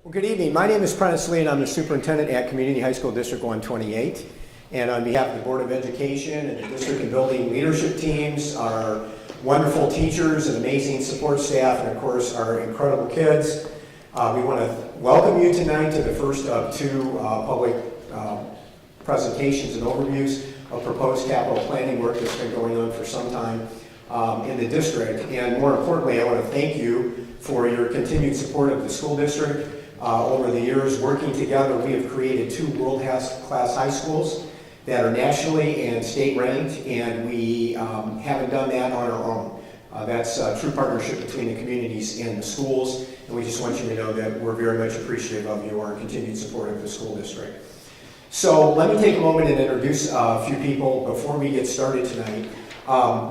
Well, good evening. My name is Prentice Lee, and I'm the superintendent at Community High School District 128. And on behalf of the Board of Education and the district and building leadership teams, our wonderful teachers and amazing support staff, and of course our incredible kids, we want to welcome you tonight to the first of two public presentations and overviews of proposed capital planning work that's been going on for some time in the district. And more importantly, I want to thank you for your continued support of the school district. Over the years, working together, we have created two world-class high schools that are nationally and state ranked, and we haven't done that on our own. That's a true partnership between the communities and the schools, and we just want you to know that we're very much appreciative of your continued support of the school district. So let me take a moment and introduce a few people before we get started tonight.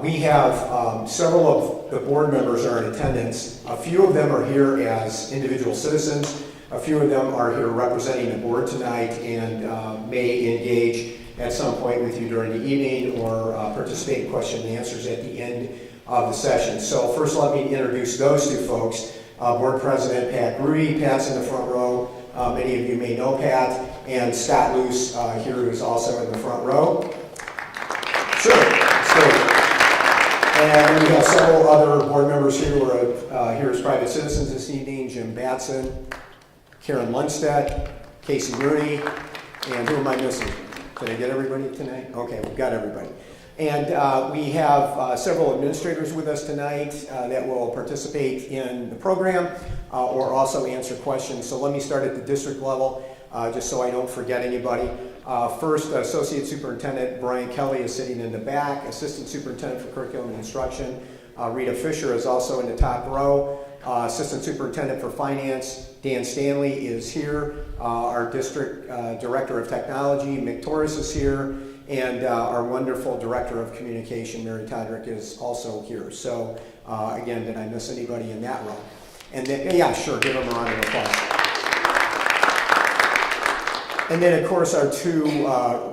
We have several of the board members are in attendance. A few of them are here as individual citizens. A few of them are here representing the board tonight and may engage at some point with you during the evening or participate in question and answers at the end of the session. So first let me introduce those two folks. Board President Pat Grudy. Pat's in the front row. Many of you may know Pat. And Scott Luce here, who's also in the front row. Sure. And we have several other board members here who are here as private citizens this evening. Jim Batson, Karen Lundstedt, Casey Rooney, and who am I missing? Did I get everybody tonight? Okay, we've got everybody. And we have several administrators with us tonight that will participate in the program or also answer questions. So let me start at the district level, just so I don't forget anybody. First, Associate Superintendent Brian Kelly is sitting in the back. Assistant Superintendent for Curriculum and Instruction, Rita Fisher, is also in the top row. Assistant Superintendent for Finance, Dan Stanley, is here. Our District Director of Technology, Mick Torres, is here. And our wonderful Director of Communication, Mary Todrick, is also here. So again, did I miss anybody in that row? And then, yeah, sure, give them a round of applause. And then, of course, our two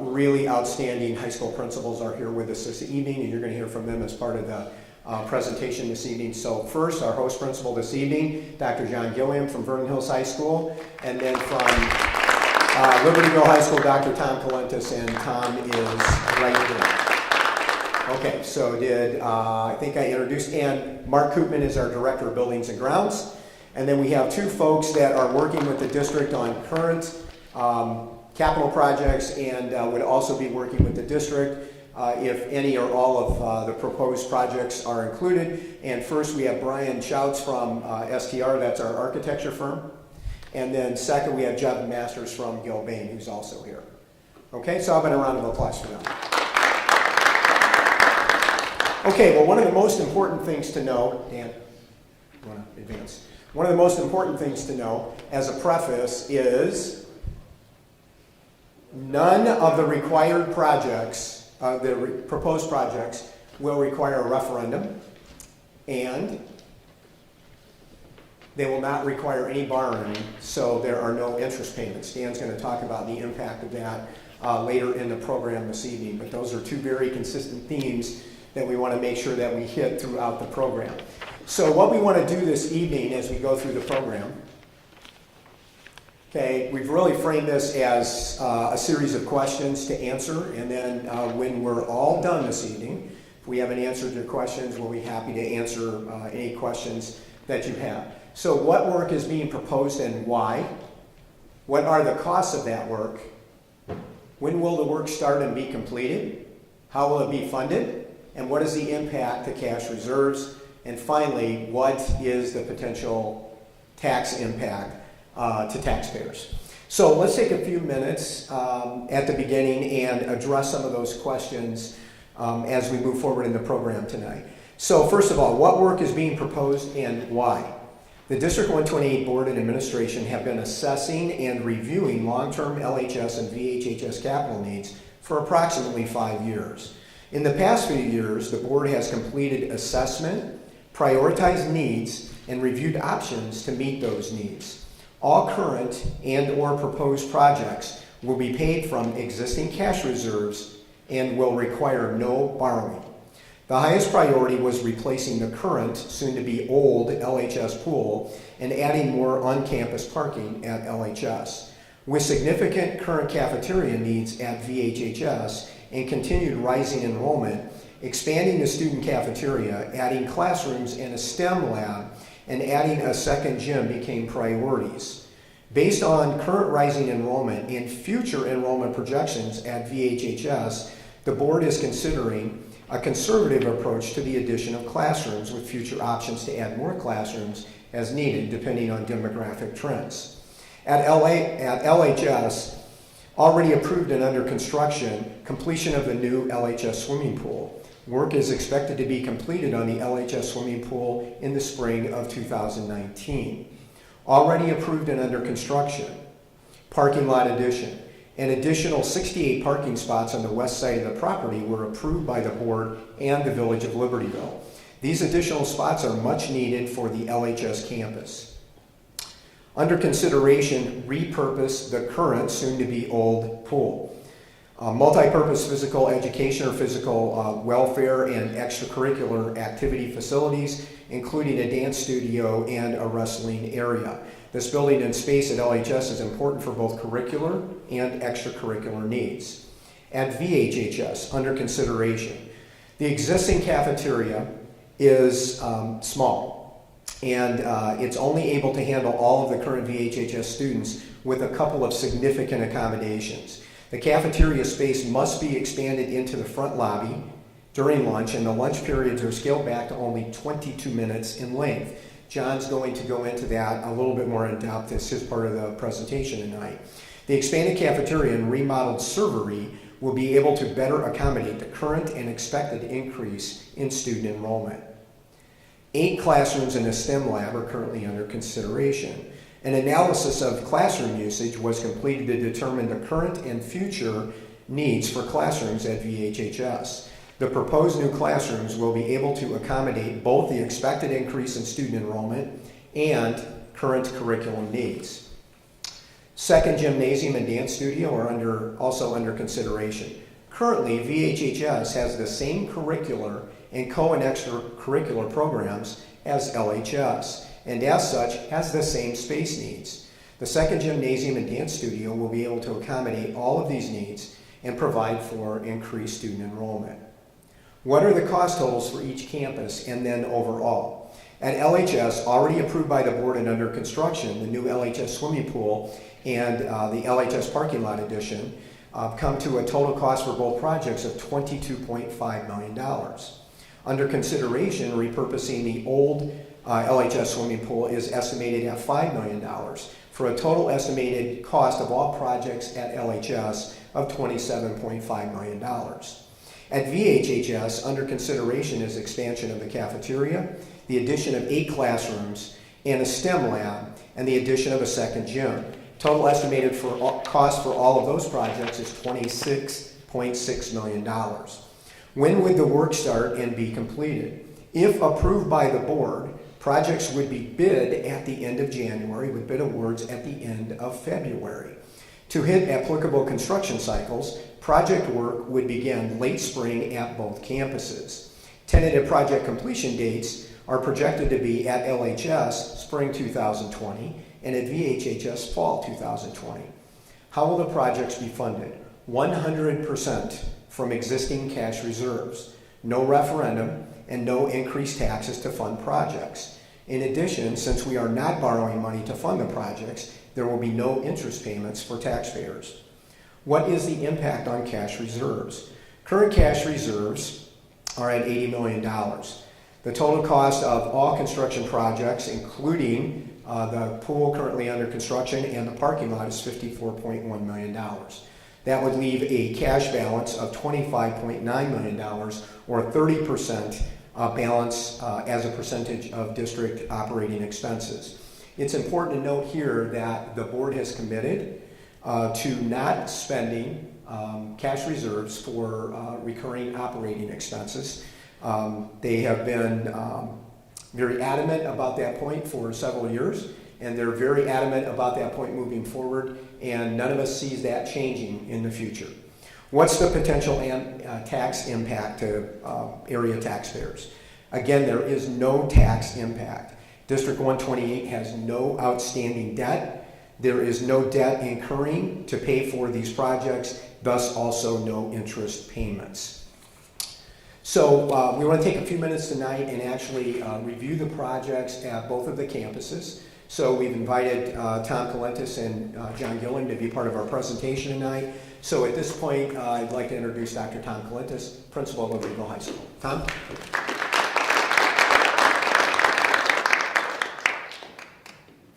really outstanding high school principals are here with us this evening, and you're going to hear from them as part of the presentation this evening. So first, our host principal this evening, Dr. John Gilliam from Vernon Hills High School, and then from Libertyville High School, Dr. Tom Kalentis, and Tom is right here. Okay, so I think I introduced, and Mark Koopman is our Director of Buildings and Grounds. And then we have two folks that are working with the district on current capital projects and would also be working with the district if any or all of the proposed projects are included. And first we have Brian Schouts from STR, that's our architecture firm. And then second we have Jeff Masters from Gilbane, who's also here. Okay, so I'll have a round of applause for them. Okay, well, one of the most important things to know, Dan, you want to advance? One of the most important things to know as a preface is none of the required projects, proposed projects, will require a referendum, and they will not require any borrowing, so there are no interest payments. Dan's going to talk about the impact of that later in the program this evening, but those are two very consistent themes that we want to make sure that we hit throughout the program. So what we want to do this evening as we go through the program, okay, we've really framed this as a series of questions to answer, and then when we're all done this evening, if we haven't answered your questions, we'll be happy to answer any questions that you have. So what work is being proposed and why? What are the costs of that work? When will the work start and be completed? How will it be funded? And what is the impact to cash reserves? And finally, what is the potential tax impact to taxpayers? So let's take a few minutes at the beginning and address some of those questions as we move forward in the program tonight. So first of all, what work is being proposed and why? The District 128 Board and Administration have been assessing and reviewing long-term LHS and VHHS capital needs for approximately 5 years. In the past few years, the board has completed assessment, prioritized needs, and reviewed options to meet those needs. All current and or proposed projects will be paid from existing cash reserves and will require no borrowing. The highest priority was replacing the current, soon-to-be old LHS pool and adding more on-campus parking at LHS. With significant current cafeteria needs at VHHS and continued rising enrollment, expanding the student cafeteria, adding classrooms and a STEM lab, and adding a second gym became priorities. Based on current rising enrollment and future enrollment projections at VHHS, the board is considering a conservative approach to the addition of classrooms with future options to add more classrooms as needed depending on demographic trends. At LHS, already approved and under construction, completion of the new LHS swimming pool. Work is expected to be completed on the LHS swimming pool in the spring of 2019. Already approved and under construction, parking lot addition. An additional 68 parking spots on the west side of the property were approved by the board and the Village of Libertyville. These additional spots are much needed for the LHS campus. Under consideration, repurpose the current, soon-to-be old pool. Multi-purpose physical education or physical welfare and extracurricular activity facilities, including a dance studio and a wrestling area. This building and space at LHS is important for both curricular and extracurricular needs. At VHHS, under consideration, the existing cafeteria is small, and it's only able to handle all of the current VHHS students with a couple of significant accommodations. The cafeteria space must be expanded into the front lobby during lunch, and the lunch periods are scaled back to only 22 minutes in length. John's going to go into that a little bit more in depth as his part of the presentation tonight. The expanded cafeteria and remodeled servery will be able to better accommodate the current and expected increase in student enrollment. 8 classrooms and a STEM lab are currently under consideration. An analysis of classroom usage was completed to determine the current and future needs for classrooms at VHHS. The proposed new classrooms will be able to accommodate both the expected increase in student enrollment and current curriculum needs. Second gymnasium and dance studio are also under consideration. Currently, VHHS has the same curricular and co- and extracurricular programs as LHS, and as such has the same space needs. The second gymnasium and dance studio will be able to accommodate all of these needs and provide for increased student enrollment. What are the cost totals for each campus and then overall? At LHS, already approved by the board and under construction, the new LHS swimming pool and the LHS parking lot addition come to a total cost for both projects of $22.5 million. Under consideration, repurposing the old LHS swimming pool is estimated at $5 million for a total estimated cost of all projects at LHS of $27.5 million. At VHHS, under consideration is expansion of the cafeteria, the addition of 8 classrooms and a STEM lab, and the addition of a second gym. Total estimated cost for all of those projects is $26.6 million. When would the work start and be completed? If approved by the board, projects would be bid at the end of January with bid awards at the end of February. To hit applicable construction cycles, project work would begin late spring at both campuses. Tentative project completion dates are projected to be at LHS spring 2020 and at VHHS fall 2020. How will the projects be funded? 100% from existing cash reserves, no referendum, and no increased taxes to fund projects. In addition, since we are not borrowing money to fund the projects, there will be no interest payments for taxpayers. What is the impact on cash reserves? Current cash reserves are at $80 million. The total cost of all construction projects, including the pool currently under construction and the parking lot, is $54.1 million. That would leave a cash balance of $25.9 million, or 30% balance as a percentage of district operating expenses. It's important to note here that the board has committed to not spending cash reserves for recurring operating expenses. They have been very adamant about that point for several years, and they're very adamant about that point moving forward, and none of us sees that changing in the future. What's the potential tax impact to area taxpayers? Again, there is no tax impact. District 128 has no outstanding debt. There is no debt incurring to pay for these projects, thus also no interest payments. So we want to take a few minutes tonight and actually review the projects at both of the campuses. So we've invited Tom Colentus and John Gilling to be part of our presentation tonight. So at this point, I'd like to introduce Dr. Tom Colentus, Principal of Libertyville High School. Tom?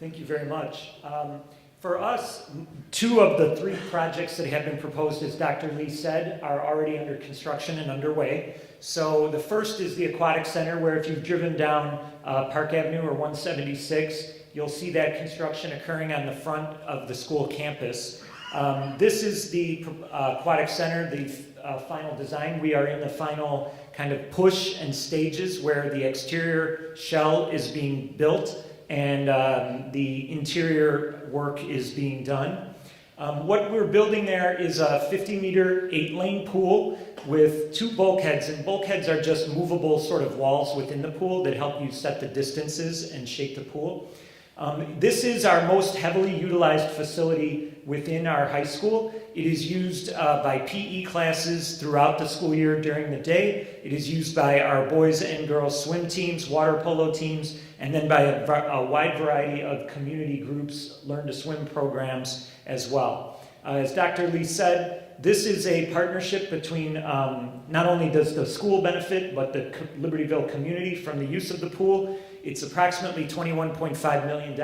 Thank you very much. For us, 2 of the 3 projects that have been proposed, as Dr. Lee said, are already under construction and underway. So the first is the Aquatic Center, where if you've driven down Park Avenue or 176, you'll see that construction occurring on the front of the school campus. This is the Aquatic Center, the final design. We are in the final kind of push and stages where the exterior shell is being built and the interior work is being done. What we're building there is a 50-meter, 8-lane pool with 2 bulkheads, and bulkheads are just movable sort of walls within the pool that help you set the distances and shape the pool. This is our most heavily utilized facility within our high school. It is used by PE classes throughout the school year during the day. It is used by our boys and girls swim teams, water polo teams, and then by a wide variety of community groups, learn to swim programs as well. As Dr. Lee said, this is a partnership between not only does the school benefit, but the Libertyville community from the use of the pool. It's approximately $21.5 million.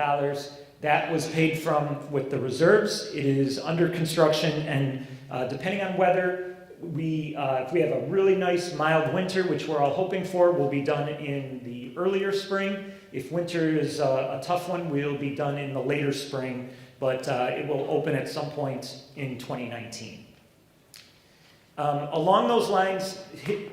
That was paid from with the reserves. It is under construction, and depending on weather, if we have a really nice mild winter, which we're all hoping for, will be done in the earlier spring. If winter is a tough one, we'll be done in the later spring, but it will open at some point in 2019. Along those lines,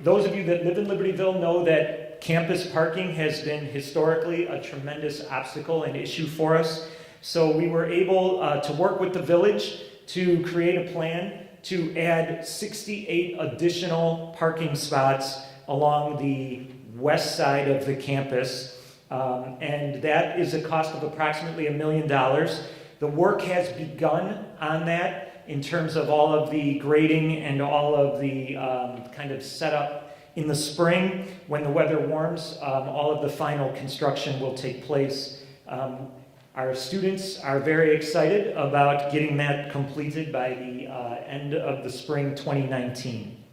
those of you that live in Libertyville know that campus parking has been historically a tremendous obstacle and issue for us. So we were able to work with the village to create a plan to add 68 additional parking spots along the west side of the campus. And that is a cost of approximately $1 million. The work has begun on that in terms of all of the grading and all of the kind of setup. In the spring, when the weather warms, all of the final construction will take place. Our students are very excited about getting that completed by the end of the spring 2019.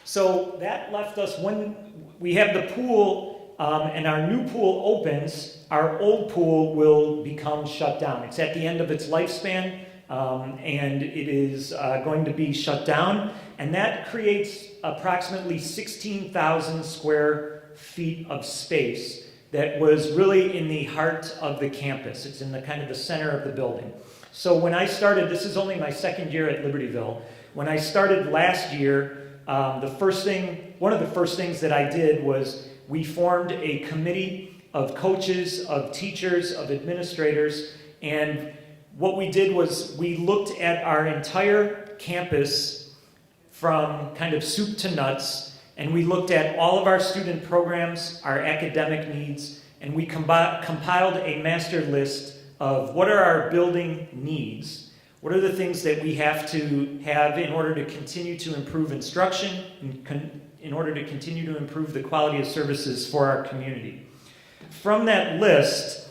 So that left us, when we have the pool and our new pool opens, our old pool will become shut down. It's at the end of its lifespan, and it is going to be shut down, and that creates approximately 16,000 square feet of space that was really in the heart of the campus. It's in the kind of the center of the building. So when I started, this is only my second year at Libertyville. When I started last year, one of the first things that I did was we formed a committee of coaches, of teachers, of administrators, and what we did was we looked at our entire campus from kind of soup to nuts, and we looked at all of our student programs, our academic needs, and we compiled a master list of what are our building needs, what are the things that we have to have in order to continue to improve instruction, in order to continue to improve the quality of services for our community. From that list,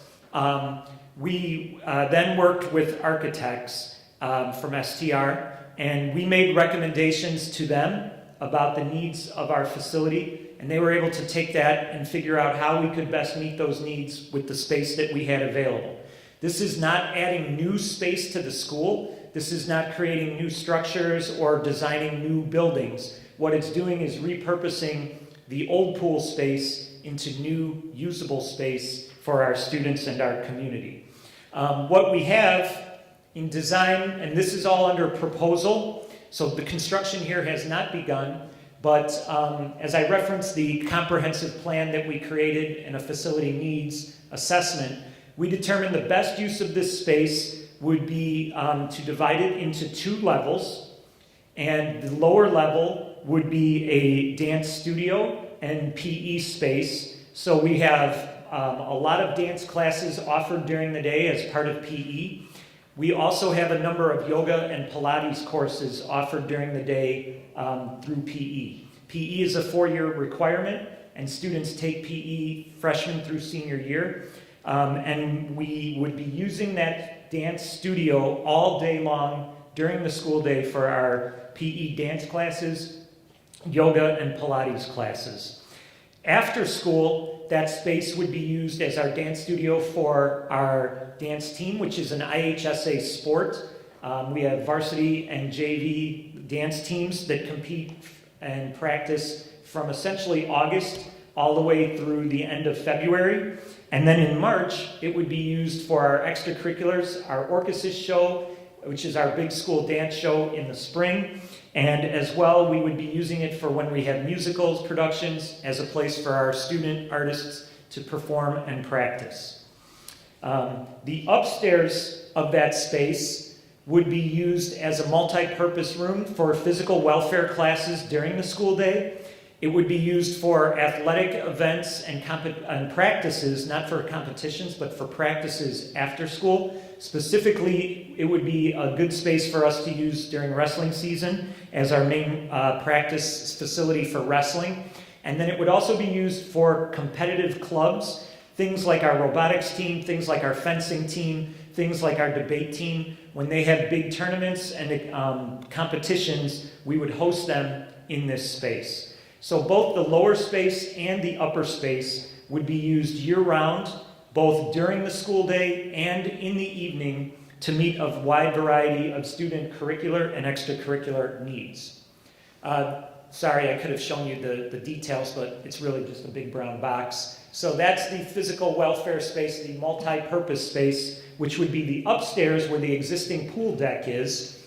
we then worked with architects from STR, and we made recommendations to them about the needs of our facility, and they were able to take that and figure out how we could best meet those needs with the space that we had available. This is not adding new space to the school. This is not creating new structures or designing new buildings. What it's doing is repurposing the old pool space into new usable space for our students and our community. What we have in design, and this is all under proposal, so the construction here has not begun, but as I referenced the comprehensive plan that we created and a facility needs assessment, we determined the best use of this space would be to divide it into 2 levels, and the lower level would be a dance studio and PE space. So we have a lot of dance classes offered during the day as part of PE. We also have a number of yoga and Pilates courses offered during the day through PE. PE is a 4-year requirement, and students take PE freshman through senior year. And we would be using that dance studio all day long during the school day for our PE dance classes, yoga, and Pilates classes. After school, that space would be used as our dance studio for our dance team, which is an IHSA sport. We have varsity and JV dance teams that compete and practice from essentially August all the way through the end of February. And then in March, it would be used for our extracurriculars, our Orchesis show, which is our big school dance show in the spring. And as well, we would be using it for when we have musicals, productions, as a place for our student artists to perform and practice. The upstairs of that space would be used as a multi-purpose room for physical welfare classes during the school day. It would be used for athletic events and practices, not for competitions, but for practices after school. Specifically, it would be a good space for us to use during wrestling season as our main practice facility for wrestling. And then it would also be used for competitive clubs, things like our robotics team, things like our fencing team, things like our debate team. When they have big tournaments and competitions, we would host them in this space. So both the lower space and the upper space would be used year-round, both during the school day and in the evening, to meet a wide variety of student curricular and extracurricular needs. Sorry, I could have shown you the details, but it's really just a big brown box. So that's the physical welfare space, the multi-purpose space, which would be the upstairs where the existing pool deck is,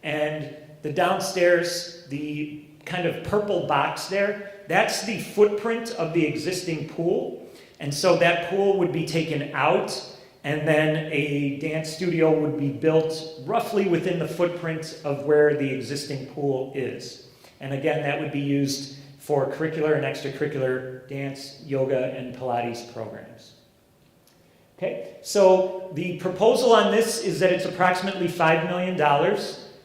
and the downstairs, the kind of purple box there, that's the footprint of the existing pool. And so that pool would be taken out, and then a dance studio would be built roughly within the footprint of where the existing pool is. And again, that would be used for curricular and extracurricular dance, yoga, and Pilates programs. Okay, so the proposal on this is that it's approximately $5 million.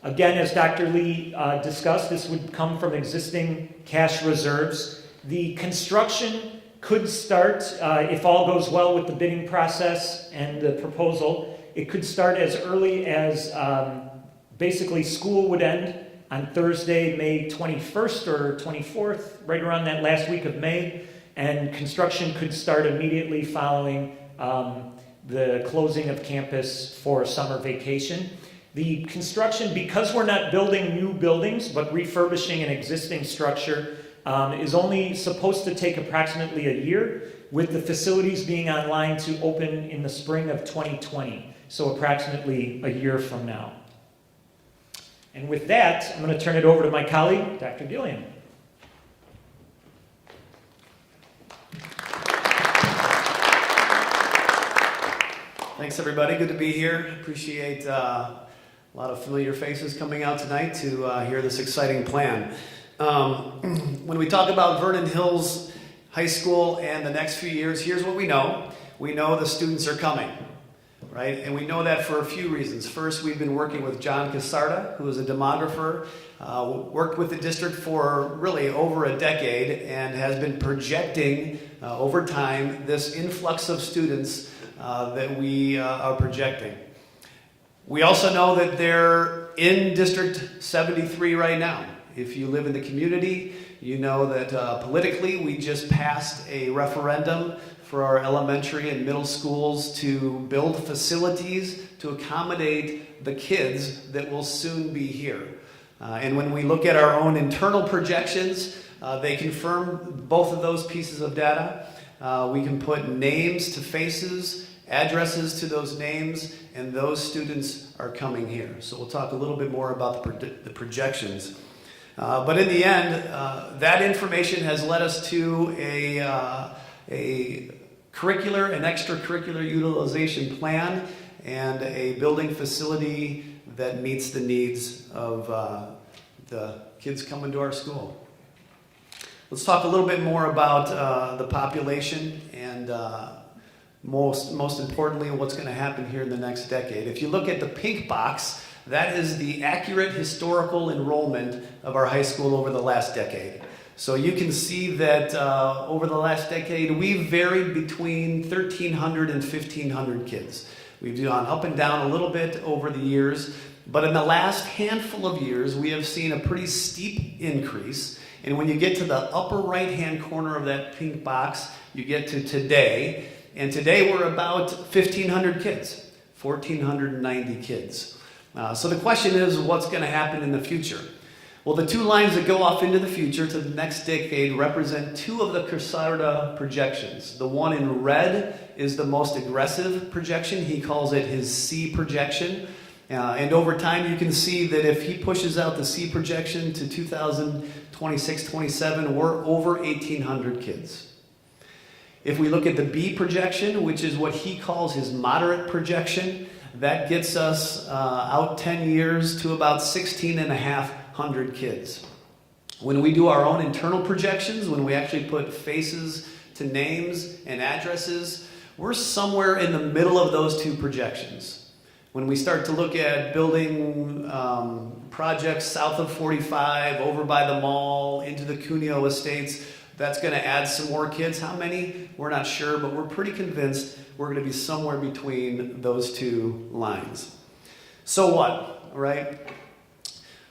Again, as Dr. Lee discussed, this would come from existing cash reserves. The construction could start, if all goes well with the bidding process and the proposal, it could start as early as basically school would end on Thursday, May 21st or 24th, right around that last week of May, and construction could start immediately following the closing of campus for summer vacation. The construction, because we're not building new buildings, but refurbishing an existing structure, is only supposed to take approximately a year, with the facilities being online to open in the spring of 2020, so approximately a year from now. And with that, I'm going to turn it over to my colleague, Dr. Gilliam. Thanks, everybody. Good to be here. Appreciate a lot of familiar faces coming out tonight to hear this exciting plan. When we talk about Vernon Hills High School and the next few years, here's what we know. We know the students are coming, right? And we know that for a few reasons. First, we've been working with John Casarda, who is a demographer, worked with the district for really over a decade and has been projecting over time this influx of students that we are projecting. We also know that they're in District 73 right now. If you live in the community, you know that politically we just passed a referendum for our elementary and middle schools to build facilities to accommodate the kids that will soon be here. And when we look at our own internal projections, they confirm both of those pieces of data. We can put names to faces, addresses to those names, and those students are coming here. So we'll talk a little bit more about the projections. But in the end, that information has led us to a curricular and extracurricular utilization plan, and a building facility that meets the needs of the kids coming to our school. Let's talk a little bit more about the population and most importantly, what's going to happen here in the next decade. If you look at the pink box, that is the accurate historical enrollment of our high school over the last decade. So you can see that over the last decade, we've varied between 1,300 and 1,500 kids. We've gone up and down a little bit over the years, but in the last handful of years, we have seen a pretty steep increase. And when you get to the upper right-hand corner of that pink box, you get to today. And today we're about 1,500 kids, 1,490 kids. So the question is, what's going to happen in the future? Well, the two lines that go off into the future to the next decade represent two of the Caserta projections. The one in red is the most aggressive projection. He calls it his C projection. And over time, you can see that if he pushes out the C projection to 2026-27, we're over 1,800 kids. If we look at the B projection, which is what he calls his moderate projection, that gets us out 10 years to about 1,650 kids. When we do our own internal projections, when we actually put faces to names and addresses, we're somewhere in the middle of those two projections. When we start to look at building projects south of 45, over by the mall, into the Cuneo Estates, that's going to add some more kids. How many? We're not sure, but we're pretty convinced we're going to be somewhere between those two lines. So what, right?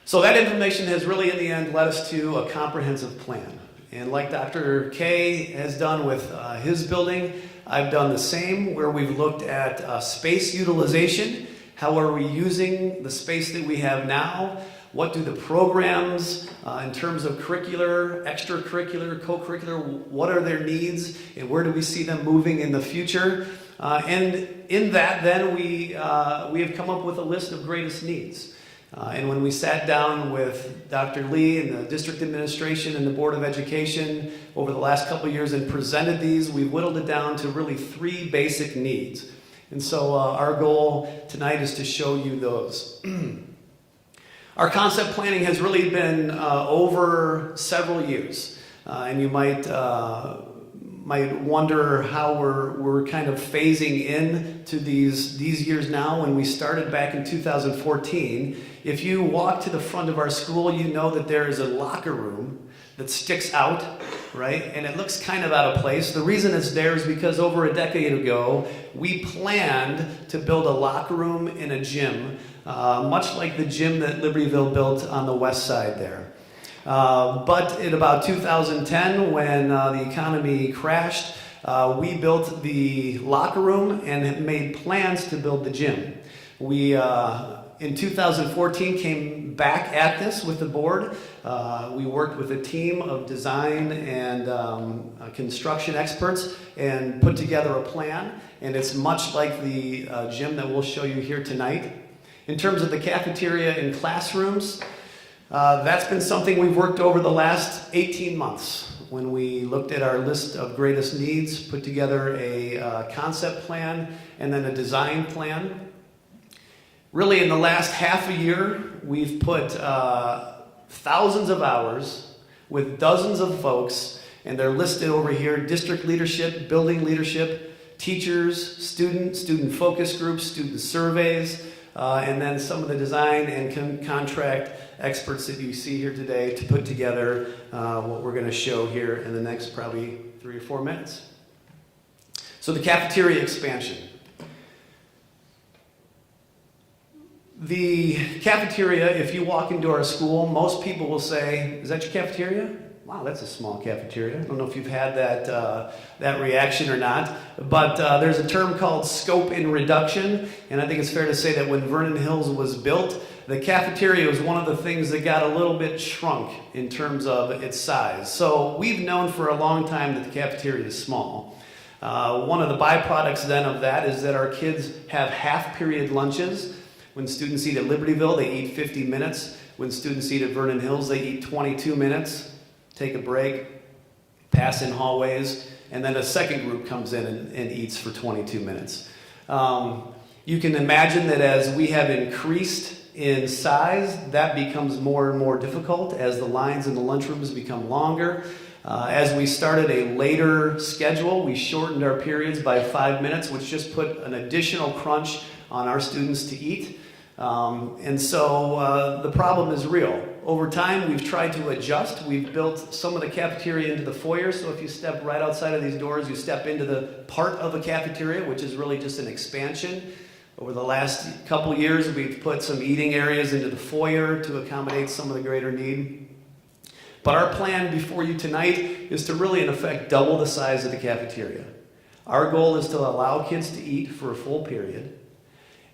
So that information has really, in the end, led us to a comprehensive plan. And like Dr. K has done with his building, I've done the same, where we've looked at space utilization. How are we using the space that we have now? What do the programs, in terms of curricular, extracurricular, co-curricular, what are their needs, and where do we see them moving in the future? And in that, then, we have come up with a list of greatest needs. And when we sat down with Dr. Lee and the district administration and the Board of Education over the last couple of years and presented these, we whittled it down to really 3 basic needs. And so our goal tonight is to show you those. Our concept planning has really been over several years, and you might wonder how we're kind of phasing in to these years now. When we started back in 2014, if you walk to the front of our school, you know that there is a locker room that sticks out, right? And it looks kind of out of place. The reason it's there is because over a decade ago, we planned to build a locker room in a gym, much like the gym that Libertyville built on the west side there. But in about 2010, when the economy crashed, we built the locker room and made plans to build the gym. We, in 2014, came back at this with the board. We worked with a team of design and construction experts and put together a plan. And it's much like the gym that we'll show you here tonight. In terms of the cafeteria and classrooms, that's been something we've worked over the last 18 months. When we looked at our list of greatest needs, put together a concept plan and then a design plan. Really, in the last half a year, we've put thousands of hours with dozens of folks, and they're listed over here: district leadership, building leadership, teachers, student focus groups, student surveys, and then some of the design and contract experts that you see here today to put together what we're going to show here in the next probably 3 or 4 minutes. So the cafeteria expansion. The cafeteria, if you walk into our school, most people will say, "Is that your cafeteria? Wow, that's a small cafeteria." I don't know if you've had that reaction or not, but there's a term called scope and reduction, and I think it's fair to say that when Vernon Hills was built, the cafeteria was one of the things that got a little bit shrunk in terms of its size. So we've known for a long time that the cafeteria is small. One of the byproducts then of that is that our kids have half-period lunches. When students eat at Libertyville, they eat 50 minutes. When students eat at Vernon Hills, they eat 22 minutes, take a break, pass in hallways, and then a second group comes in and eats for 22 minutes. You can imagine that as we have increased in size, that becomes more and more difficult as the lines in the lunchrooms become longer. As we started a later schedule, we shortened our periods by 5 minutes, which just put an additional crunch on our students to eat. And so the problem is real. Over time, we've tried to adjust. We've built some of the cafeteria into the foyer, so if you step right outside of these doors, you step into the part of the cafeteria, which is really just an expansion. Over the last couple years, we've put some eating areas into the foyer to accommodate some of the greater need. But our plan before you tonight is to really, in effect, double the size of the cafeteria. Our goal is to allow kids to eat for a full period.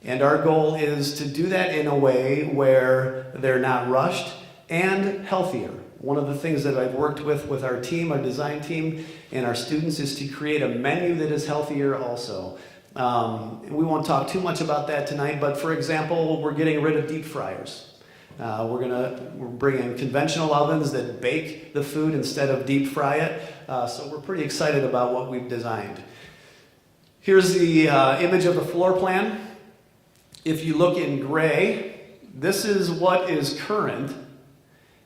And our goal is to do that in a way where they're not rushed and healthier. One of the things that I've worked with our team, our design team, and our students is to create a menu that is healthier also. We won't talk too much about that tonight, but for example, we're getting rid of deep fryers. We're bringing conventional ovens that bake the food instead of deep fry it. So we're pretty excited about what we've designed. Here's the image of the floor plan. If you look in gray, this is what is current.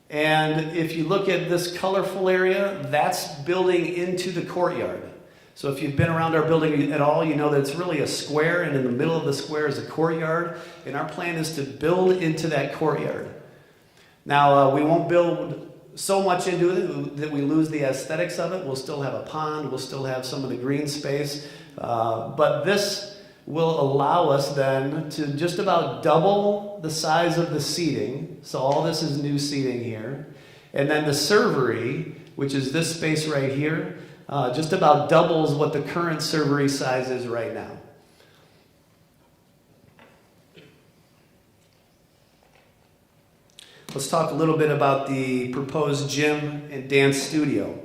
And if you look at this colorful area, that's building into the courtyard. So if you've been around our building at all, you know that it's really a square, and in the middle of the square is a courtyard. And our plan is to build into that courtyard. Now, we won't build so much into it that we lose the aesthetics of it. We'll still have a pond. We'll still have some of the green space. But this will allow us then to just about double the size of the seating. So all this is new seating here. And then the servery, which is this space right here, just about doubles what the current servery size is right now. Let's talk a little bit about the proposed gym and dance studio.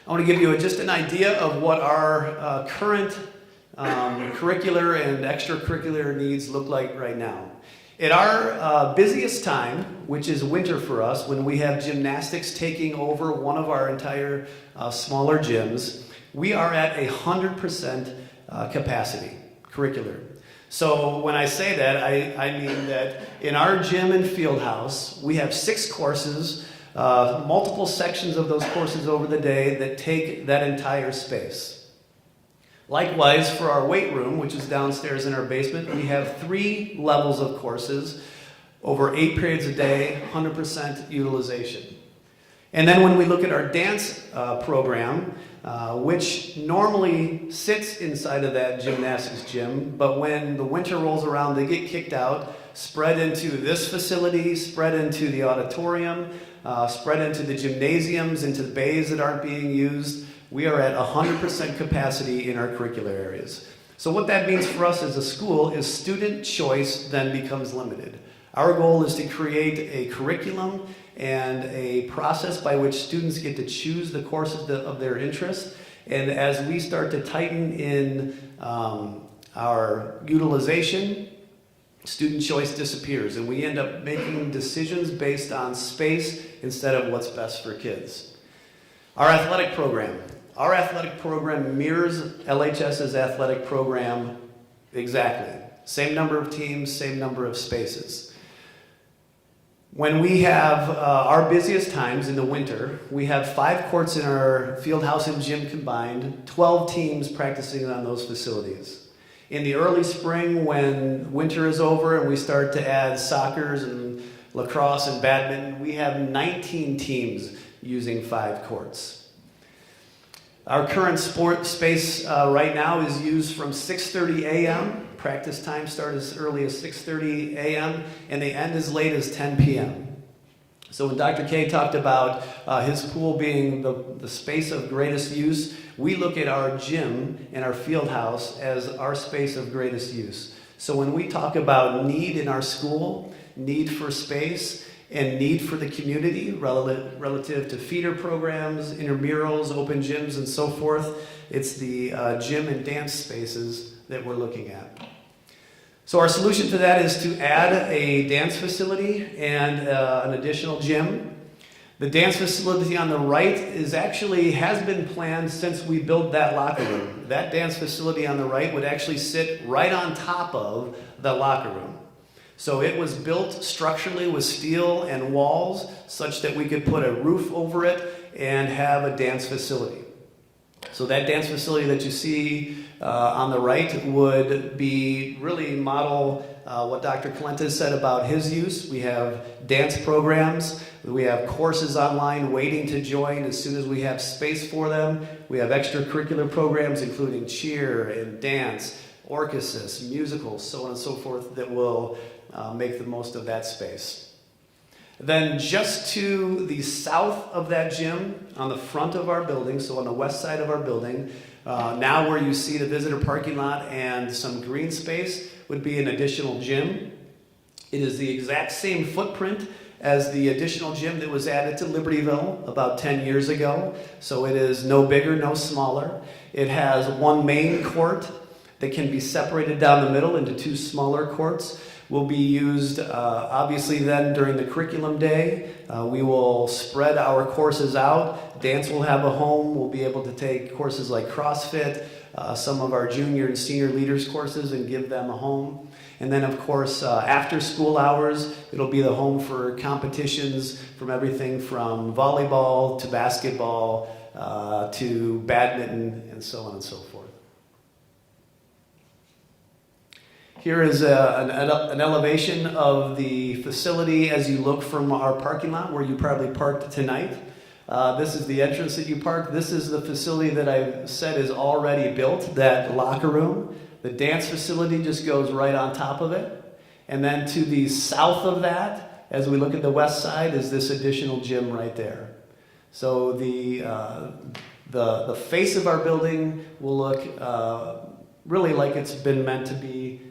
I want to give you just an idea of what our current curricular and extracurricular needs look like right now. At our busiest time, which is winter for us, when we have gymnastics taking over one of our entire smaller gyms, we are at 100% capacity, curricular. So when I say that, I mean that in our gym and field house, we have 6 courses, multiple sections of those courses over the day that take that entire space. Likewise, for our weight room, which is downstairs in our basement, we have 3 levels of courses over 8 periods a day, 100% utilization. And then when we look at our dance program, which normally sits inside of that gymnastics gym, but when the winter rolls around, they get kicked out, spread into this facility, spread into the auditorium, spread into the gymnasiums, into the bays that aren't being used. We are at 100% capacity in our curricular areas. So what that means for us as a school is student choice then becomes limited. Our goal is to create a curriculum and a process by which students get to choose the courses of their interest. And as we start to tighten in our utilization, student choice disappears, and we end up making decisions based on space instead of what's best for kids. Our athletic program. Our athletic program mirrors LHS's athletic program exactly. Same number of teams, same number of spaces. When we have our busiest times in the winter, we have 5 courts in our field house and gym combined, 12 teams practicing on those facilities. In the early spring, when winter is over and we start to add soccers and lacrosse and badminton, we have 19 teams using 5 courts. Our current sport space right now is used from 6:30 a.m. Practice time starts as early as 6:30 a.m. and they end as late as 10 p.m. So when Dr. K talked about his pool being the space of greatest use, we look at our gym and our field house as our space of greatest use. So when we talk about need in our school, need for space, and need for the community relative to feeder programs, intramurals, open gyms, and so forth, it's the gym and dance spaces that we're looking at. So our solution to that is to add a dance facility and an additional gym. The dance facility on the right has been planned since we built that locker room. that dance facility on the right would actually sit right on top of the locker room. So it was built structurally with steel and walls such that we could put a roof over it and have a dance facility. So that dance facility that you see on the right would be really model what Dr. Calenta said about his use. We have dance programs. We have courses online waiting to join as soon as we have space for them. We have extracurricular programs including cheer and dance, orchestras, musicals, so on and so forth that will make the most of that space. Then just to the south of that gym, on the front of our building, so on the west side of our building, now where you see the visitor parking lot and some green space would be an additional gym. It is the exact same footprint as the additional gym that was added to Libertyville about 10 years ago. So it is no bigger, no smaller. It has one main court that can be separated down the middle into two smaller courts. Will be used obviously then during the curriculum day. We will spread our courses out. Dance will have a home. We'll be able to take courses like CrossFit, some of our junior and senior leaders courses and give them a home. And then of course after school hours, it'll be the home for competitions from everything from volleyball to basketball to badminton and so on and so forth. Here is an elevation of the facility as you look from our parking lot where you probably parked tonight. This is the entrance that you parked. This is the facility that I said is already built, that locker room. The dance facility just goes right on top of it. And then to the south of that, as we look at the west side, is this additional gym right there. So the face of our building will look really like it's been meant to be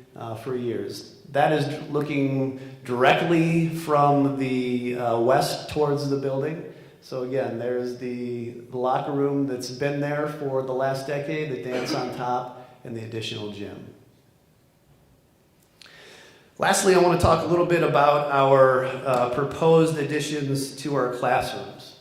for years. That is looking directly from the west towards the building. So again, there's the locker room that's been there for the last decade, the dance on top, and the additional gym. Lastly, I want to talk a little bit about our proposed additions to our classrooms.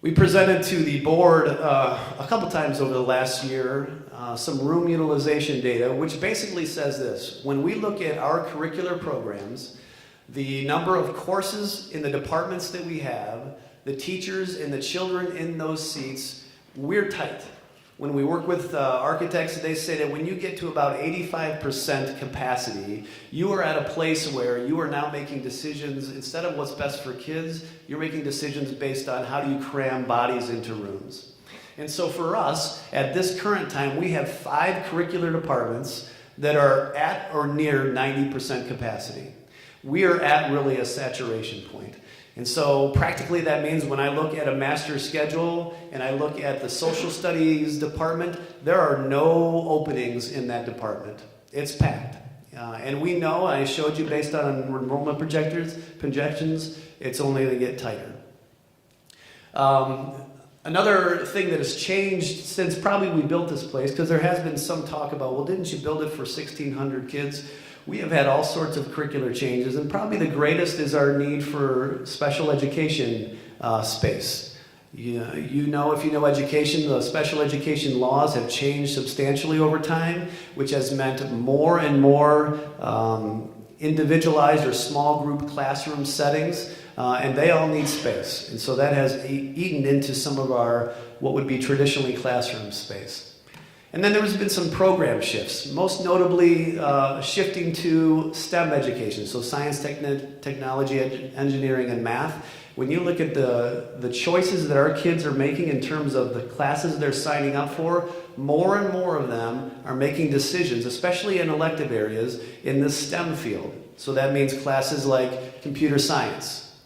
We presented to the board a couple times over the last year some room utilization data, which basically says this. When we look at our curricular programs, the number of courses in the departments that we have, the teachers and the children in those seats, we're tight. When we work with architects, they say that when you get to about 85% capacity, you are at a place where you are now making decisions, instead of what's best for kids, you're making decisions based on how do you cram bodies into rooms. And so for us, at this current time, we have 5 curricular departments that are at or near 90% capacity. We are at really a saturation point. And so practically that means when I look at a master schedule and I look at the social studies department, there are no openings in that department. It's packed. And we know, I showed you based on enrollment projections, it's only going to get tighter. Another thing that has changed since probably we built this place, because there has been some talk about, well, didn't you build it for 1,600 kids? We have had all sorts of curricular changes, and probably the greatest is our need for special education space. You know, if you know education, the special education laws have changed substantially over time, which has meant more and more individualized or small group classroom settings, and they all need space. And so that has eaten into some of our, what would be traditionally classroom space. And then there has been some program shifts, most notably shifting to STEM education, so science, technology, engineering, and math. When you look at the choices that our kids are making in terms of the classes they're signing up for, more and more of them are making decisions, especially in elective areas, in the STEM field. So that means classes like computer science,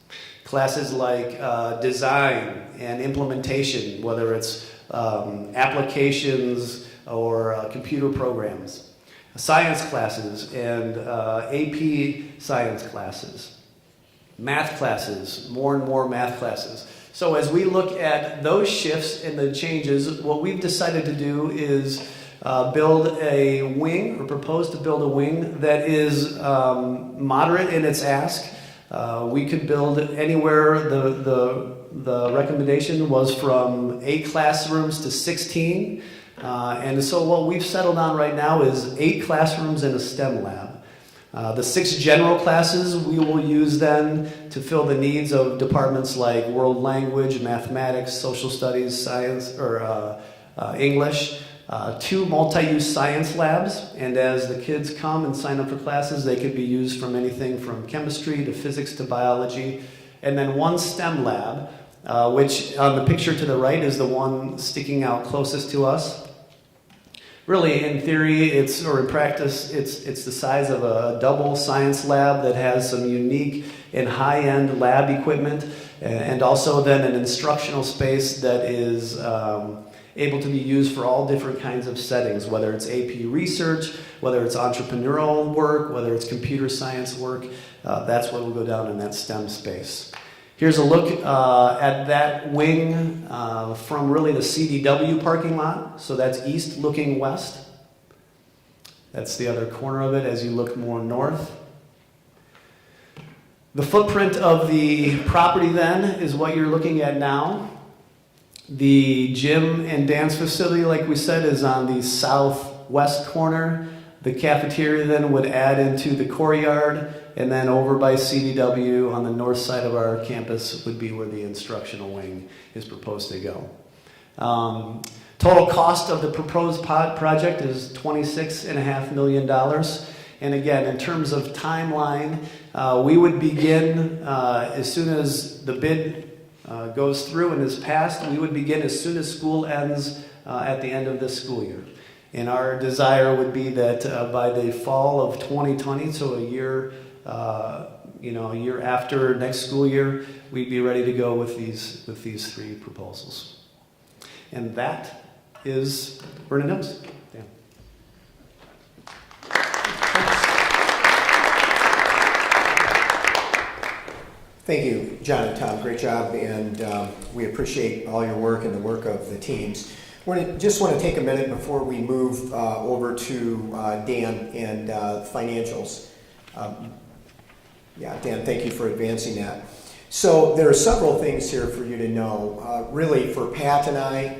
classes like design and implementation, whether it's applications or computer programs, science classes and AP science classes, math classes, more and more math classes. So as we look at those shifts and the changes, what we've decided to do is build a wing, or propose to build a wing that is moderate in its ask. We could build anywhere, the the recommendation was from 8 classrooms to 16. And so what we've settled on right now is 8 classrooms and a STEM lab. The 6 general classes we will use then to fill the needs of departments like world language, mathematics, social studies, science, or English. 2 multi-use science labs, and as the kids come and sign up for classes, they could be used from anything from chemistry to physics to biology. And then 1 STEM lab, which on the picture to the right is the one sticking out closest to us. Really, in theory, or in practice, it's the size of a double science lab that has some unique and high-end lab equipment, and also then an instructional space that is able to be used for all different kinds of settings, whether it's AP research, whether it's entrepreneurial work, whether it's computer science work. That's what will go down in that STEM space. Here's a look at that wing from really the CDW parking lot. So that's east looking west. That's the other corner of it as you look more north. The footprint of the property then is what you're looking at now. The gym and dance facility, like we said, is on the southwest corner. The cafeteria then would add into the courtyard, and then over by CDW on the north side of our campus would be where the instructional wing is proposed to go. Total cost of the proposed project is $26.5 million. And again, in terms of timeline, we would begin as soon as the bid goes through and is passed. We would begin as soon as school ends at the end of this school year. And our desire would be that by the fall of 2020, so a year after next school year, we'd be ready to go with these 3 proposals. And that is Vernon Hills. Dan. Thank you, John and Tom. Great job, and we appreciate all your work and the work of the teams. Just want to take a minute before we move over to Dan and financials. Dan, thank you for advancing that. So there are several things here for you to know. Really, for Pat and I,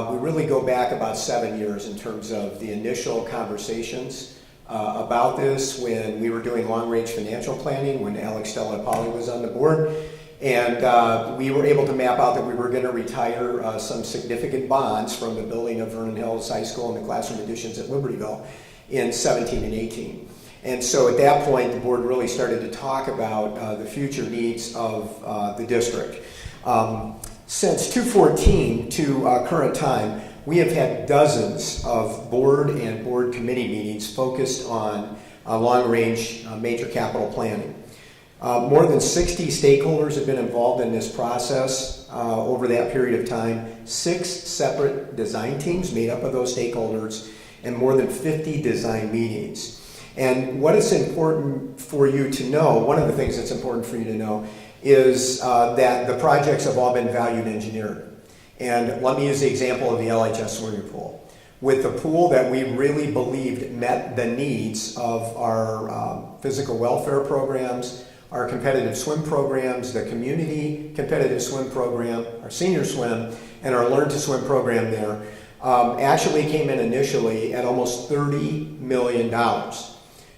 we really go back about 7 years in terms of the initial conversations about this when we were doing long-range financial planning, when Alex Della Poli was on the board. And we were able to map out that we were going to retire some significant bonds from the building of Vernon Hills High School and the classroom additions at Libertyville in 17 and 18. And so at that point, the board really started to talk about the future needs of the district. Since 2014 to current time, we have had dozens of board and board committee meetings focused on long-range major capital planning. More than 60 stakeholders have been involved in this process over that period of time. 6 separate design teams made up of those stakeholders and more than 50 design meetings. And what is important for you to know, one of the things that's important for you to know is that the projects have all been value engineered. And let me use the example of the LHS swimming pool. With the pool that we really believed met the needs of our physical welfare programs, our competitive swim programs, the community competitive swim program, our senior swim, and our Learn to Swim program there, actually came in initially at almost $30 million.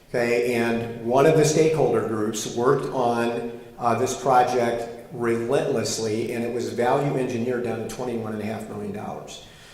Okay, and one of the stakeholder groups worked on this project relentlessly, and it was value engineered down to $21.5 million.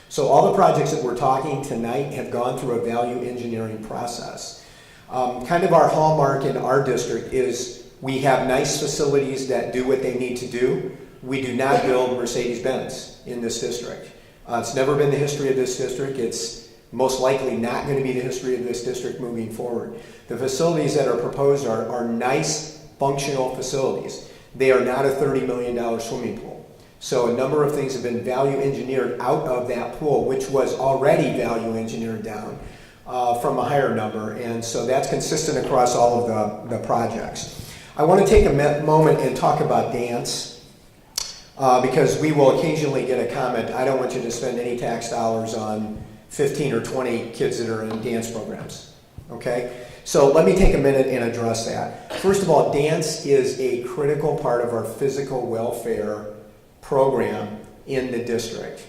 So all the projects that we're talking tonight have gone through a value engineering process. Kind of our hallmark in our district is we have nice facilities that do what they need to do. We do not build Mercedes-Benz in this district. It's never been the history of this district. It's most likely not going to be the history of this district moving forward. The facilities that are proposed are nice, functional facilities. They are not a $30 million swimming pool. So a number of things have been value engineered out of that pool, which was already value engineered down from a higher number. And so that's consistent across all of the projects. I want to take a moment and talk about dance because we will occasionally get a comment, I don't want you to spend any tax dollars on 15 or 20 kids that are in dance programs. Okay? So let me take a minute and address that. First of all, dance is a critical part of our physical welfare program in the district.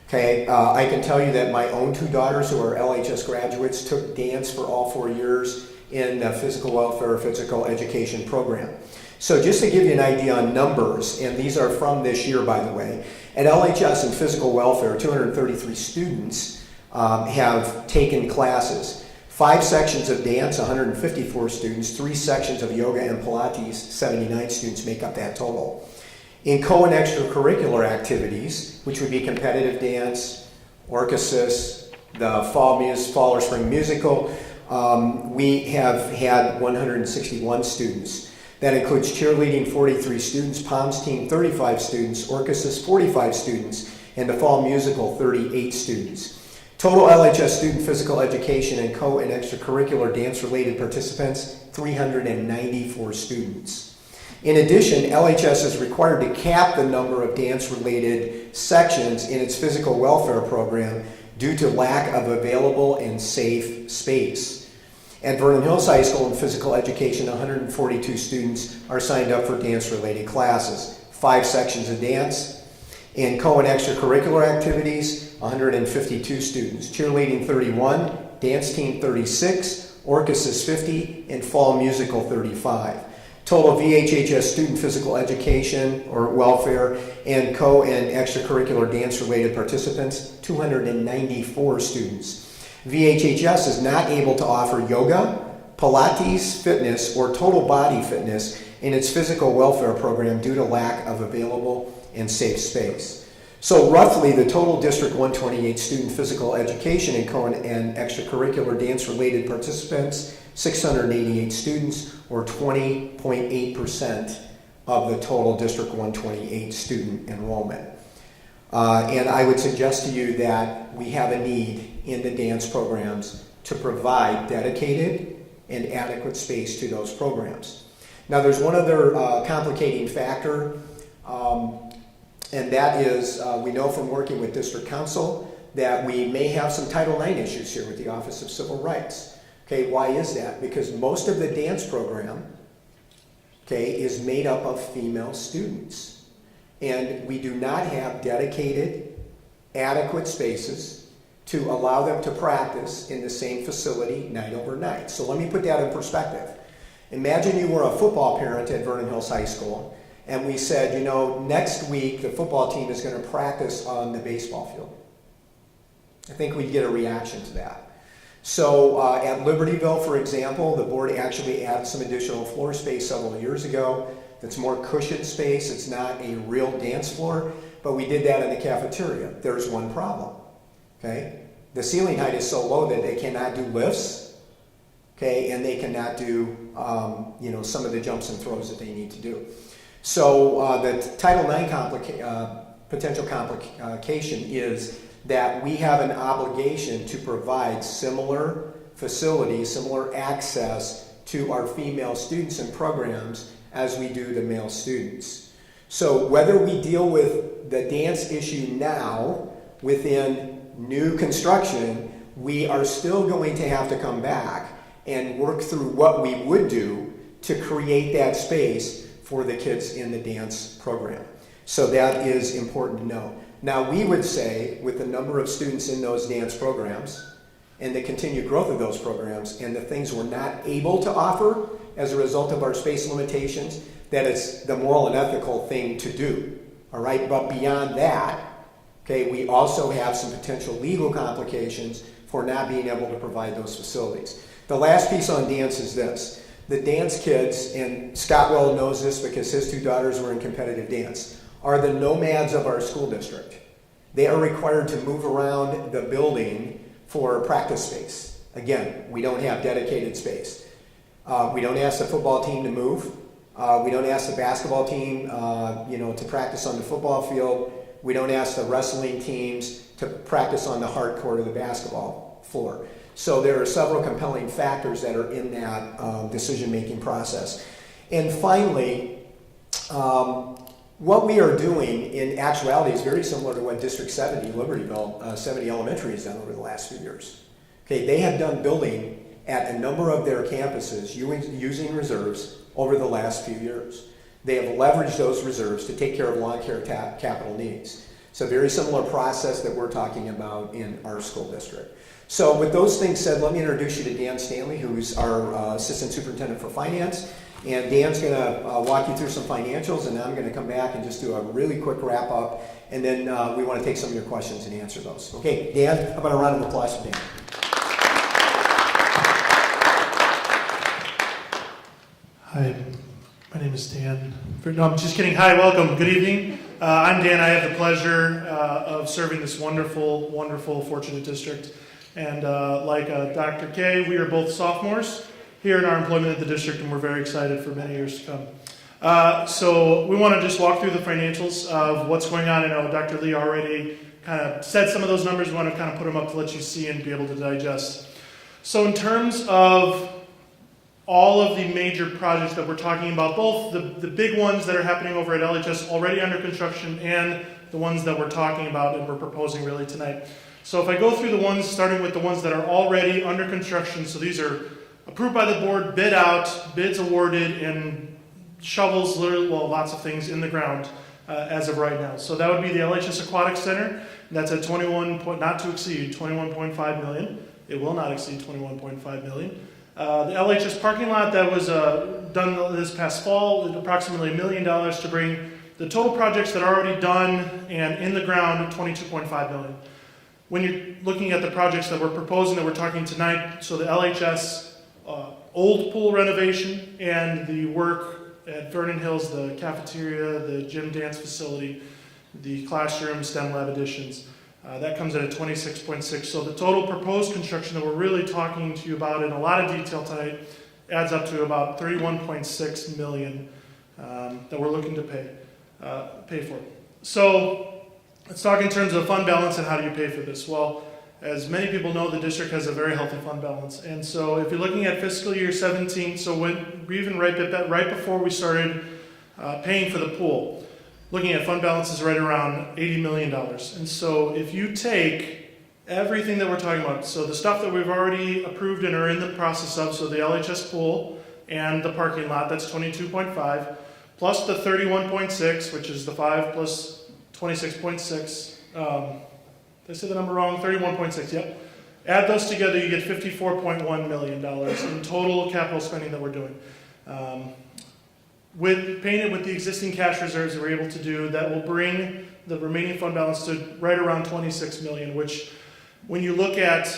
Okay, I can tell you that my own two daughters who are LHS graduates took dance for all 4 years in the physical welfare, physical education program. So just to give you an idea on numbers, and these are from this year, by the way, at LHS in physical welfare, 233 students have taken classes. 5 sections of dance, 154 students, 3 sections of yoga and Pilates, 79 students make up that total. In co and extracurricular activities, which would be competitive dance, orchesis, the fall or spring musical, we have had 161 students. That includes cheerleading, 43 students, POMS team, 35 students, orchesis, 45 students, and the fall musical, 38 students. Total LHS student physical education and co and extracurricular dance-related participants, 394 students. In addition, LHS is required to cap the number of dance-related sections in its physical welfare program due to lack of available and safe space. At Vernon Hills High School in physical education, 142 students are signed up for dance-related classes, 5 sections of dance. In co and extracurricular activities, 152 students, cheerleading 31, dance team 36, orchesis 50, and fall musical 35. Total VHHS student physical education or welfare and co and extracurricular dance-related participants, 294 students. VHHS is not able to offer yoga, Pilates fitness, or total body fitness in its physical welfare program due to lack of available and safe space. So roughly the total District 128 student physical education and co and extracurricular dance-related participants, 688 students, or 20.8% of the total District 128 student enrollment. And I would suggest to you that we have a need in the dance programs to provide dedicated and adequate space to those programs. Now there's one other complicating factor, and that is we know from working with District Council that we may have some Title IX issues here with the Office of Civil Rights. Okay, why is that? Because most of the dance program, okay, is made up of female students. And we do not have dedicated, adequate spaces to allow them to practice in the same facility night over night. So let me put that in perspective. Imagine you were a football parent at Vernon Hills High School, and we said, you know, next week the football team is going to practice on the baseball field. I think we'd get a reaction to that. So at Libertyville, for example, the board actually added some additional floor space several years ago. That's more cushioned space. It's not a real dance floor, but we did that in the cafeteria. There's one problem, okay? The ceiling height is so low that they cannot do lifts, okay, and they cannot do, you know, some of the jumps and throws that they need to do. So the Title IX potential complication is that we have an obligation to provide similar facilities, similar access to our female students and programs as we do the male students. So whether we deal with the dance issue now within new construction, we are still going to have to come back and work through what we would do to create that space for the kids in the dance program. So that is important to know. Now we would say, with the number of students in those dance programs and the continued growth of those programs and the things we're not able to offer as a result of our space limitations, that it's the moral and ethical thing to do, all right? But beyond that, okay, we also have some potential legal complications for not being able to provide those facilities. The last piece on dance is this. The dance kids, and Scott well knows this because his two daughters were in competitive dance, are the nomads of our school district. They are required to move around the building for practice space. Again, we don't have dedicated space. We don't ask the football team to move. We don't ask the basketball team to practice on the football field. We don't ask the wrestling teams to practice on the hard court of the basketball floor. So there are several compelling factors that are in that decision-making process. And finally, what we are doing in actuality is very similar to what District 70, Libertyville, 70 Elementary has done over the last few years. Okay, they have done building at a number of their campuses using reserves over the last few years. they have leveraged those reserves to take care of lawn care capital needs. So very similar process that we're talking about in our school district. So with those things said, let me introduce you to Dan Stanley, who's our Assistant Superintendent for Finance. And Dan's going to walk you through some financials, and then I'm going to come back and just do a really quick wrap up, and then we want to take some of your questions and answer those. Okay, Dan, how about a round of applause for Dan? Hi, my name is Dan. No, I'm just kidding. Hi, welcome. Good evening. I'm Dan. I have the pleasure of serving this wonderful, wonderful, fortunate district. And like Dr. K, we are both sophomores here in our employment at the district, and we're very excited for many years to come. So we want to just walk through the financials of what's going on. I know Dr. Lee already kind of said some of those numbers. We want to kind of put them up to let you see and be able to digest. So in terms of all of the major projects that we're talking about, both the big ones that are happening over at LHS already under construction and the ones that we're talking about and we're proposing really tonight. So if I go through the ones, starting with the ones that are already under construction, so these are approved by the board, bid out, bids awarded, and shovels, literally, well, lots of things in the ground as of right now. So that would be the LHS Aquatic Center. That's at not to exceed 21.5 million. It will not exceed 21.5 million. The LHS parking lot that was done this past fall, approximately $1 million to bring the total projects that are already done and in the ground, 22.5 million. When you're looking at the projects that we're proposing, that we're talking tonight, so the LHS old pool renovation and the work at Vernon Hills, the cafeteria, the gym dance facility, the classroom, STEM lab additions. That comes in at 26.6. So the total proposed construction that we're really talking to you about in a lot of detail tonight adds up to about 31.6 million that we're looking to pay for. So let's talk in terms of fund balance and how do you pay for this. Well, as many people know, the district has a very healthy fund balance. And so if you're looking at fiscal year 17, so when we even right before we started paying for the pool, looking at fund balances right around $80 million. And so if you take everything that we're talking about, so the stuff that we've already approved and are in the process of, so the LHS pool and the parking lot, that's 22.5, plus the 31.6, which is the 5 plus 26.6. Did I say the number wrong? 31.6, yep. Add those together, you get $54.1 million in total capital spending that we're doing. With paying it with the existing cash reserves that we're able to do, that will bring the remaining fund balance to right around 26 million, which when you look at,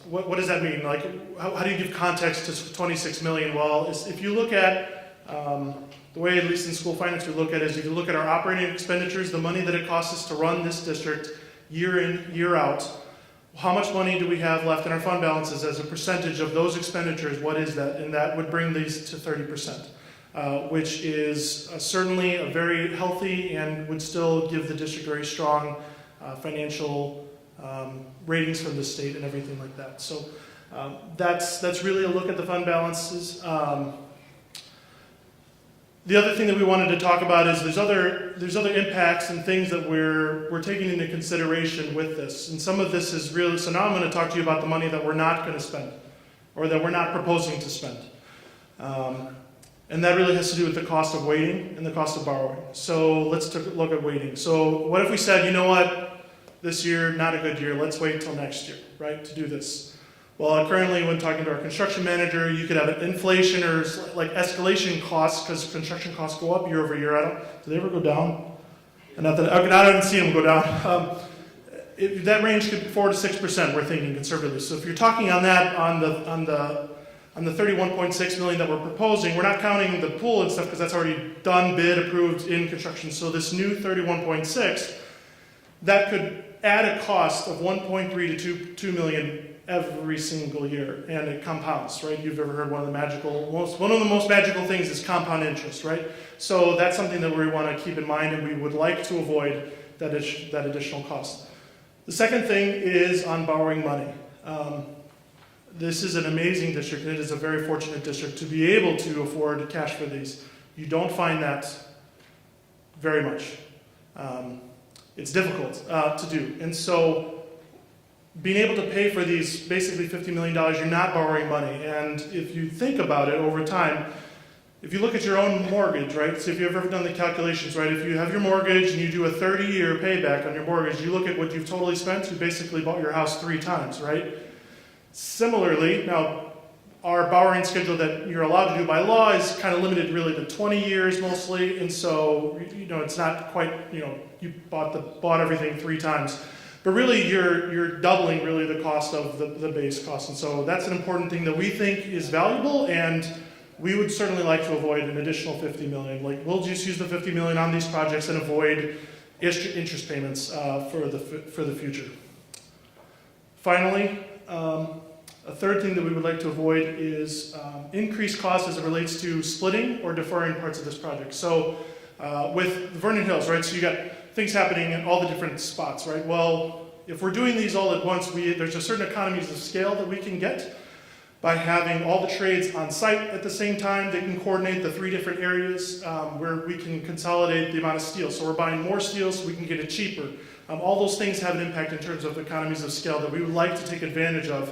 what does that mean? Like, how do you give context to 26 million? Well, if you look at, the way at least in school finance we look at it is if you look at our operating expenditures, the money that it costs us to run this district year in, year out, how much money do we have left in our fund balances as a percentage of those expenditures? What is that? And that would bring these to 30%. Which is certainly a very healthy and would still give the district very strong financial ratings from the state and everything like that. So that's really a look at the fund balances. The other thing that we wanted to talk about is there's other impacts and things that we're taking into consideration with this. And some of this is really, so now I'm going to talk to you about the money that we're not going to spend or that we're not proposing to spend. And that really has to do with the cost of waiting and the cost of borrowing. So let's take a look at waiting. So what if we said, you know what, this year, not a good year, let's wait till next year, right, to do this. Well, currently when talking to our construction manager, you could have inflation or like escalation costs because construction costs go up year over year. Do they ever go down? And not that, I didn't see them go down. That range could be 4 to 6%, we're thinking conservatively. So if you're talking on that, on the 31.6 million that we're proposing, we're not counting the pool and stuff because that's already done, bid, approved, in construction. So this new 31.6, that could add a cost of 1.3 to 2 million every single year, and it compounds, right? You've ever heard one of the most magical things is compound interest, right? So that's something that we want to keep in mind, and we would like to avoid that additional cost. The second thing is on borrowing money. This is an amazing district, and it is a very fortunate district to be able to afford cash for these. You don't find that very much. It's difficult to do. And so being able to pay for these basically $50 million, you're not borrowing money. And if you think about it over time, if you look at your own mortgage, right? So if you've ever done the calculations, right? If you have your mortgage and you do a 30-year payback on your mortgage, you look at what you've totally spent, you basically bought your house 3 times, right? Similarly, now, our borrowing schedule that you're allowed to do by law is kind of limited really to 20 years mostly, and so, it's not quite, you bought everything 3 times. But really, you're doubling really the cost of the base cost, and so that's an important thing that we think is valuable, and we would certainly like to avoid an additional $50 million. Like, we'll just use the $50 million on these projects and avoid interest payments for the future. Finally, a third thing that we would like to avoid is increased costs as it relates to splitting or deferring parts of this project. So with Vernon Hills, right, so you got things happening in all the different spots, right? Well, if we're doing these all at once, there's a certain economies of scale that we can get by having all the trades on site at the same time. They can coordinate the 3 different areas where we can consolidate the amount of steel. So we're buying more steel so we can get it cheaper. All those things have an impact in terms of economies of scale that we would like to take advantage of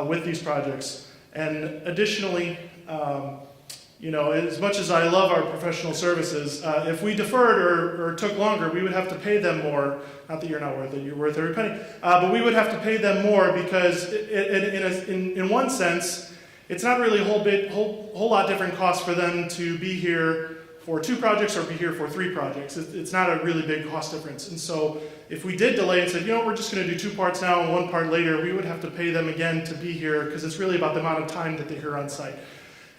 with these projects. And additionally, as much as I love our professional services, if we deferred or took longer, we would have to pay them more. Not that you're not worth it, you're worth every penny. But we would have to pay them more because in one sense, it's not really a whole lot different cost for them to be here for 2 projects or be here for 3 projects. It's not a really big cost difference. And so if we did delay and said, we're just going to do 2 parts now and 1 part later, we would have to pay them again to be here because it's really about the amount of time that they're here on site.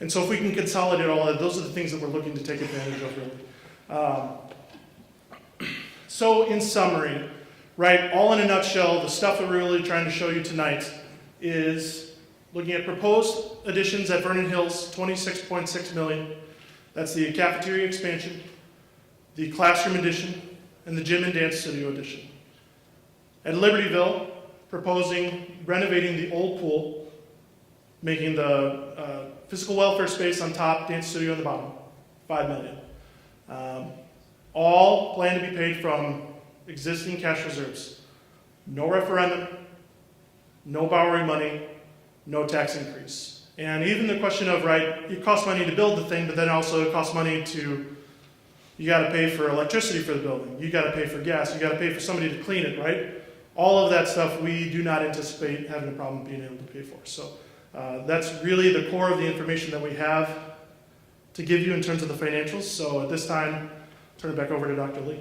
And so if we can consolidate all that, those are the things that we're looking to take advantage of, really. So in summary, right, all in a nutshell, the stuff that we're really trying to show you tonight is looking at proposed additions at Vernon Hills, $26.6 million. That's the cafeteria expansion, the classroom addition, and the gym and dance studio addition. At Libertyville, proposing renovating the old pool, making the physical welfare space on top, dance studio on the bottom, $5 million. All plan to be paid from existing cash reserves. No referendum, no borrowing money, no tax increase. And even the question of, right, it costs money to build the thing, but then also it costs money you got to pay for electricity for the building, you got to pay for gas, you got to pay for somebody to clean it, right? All of that stuff we do not anticipate having a problem being able to pay for. So that's really the core of the information that we have to give you in terms of the financials. So at this time, turn it back over to Dr. Lee.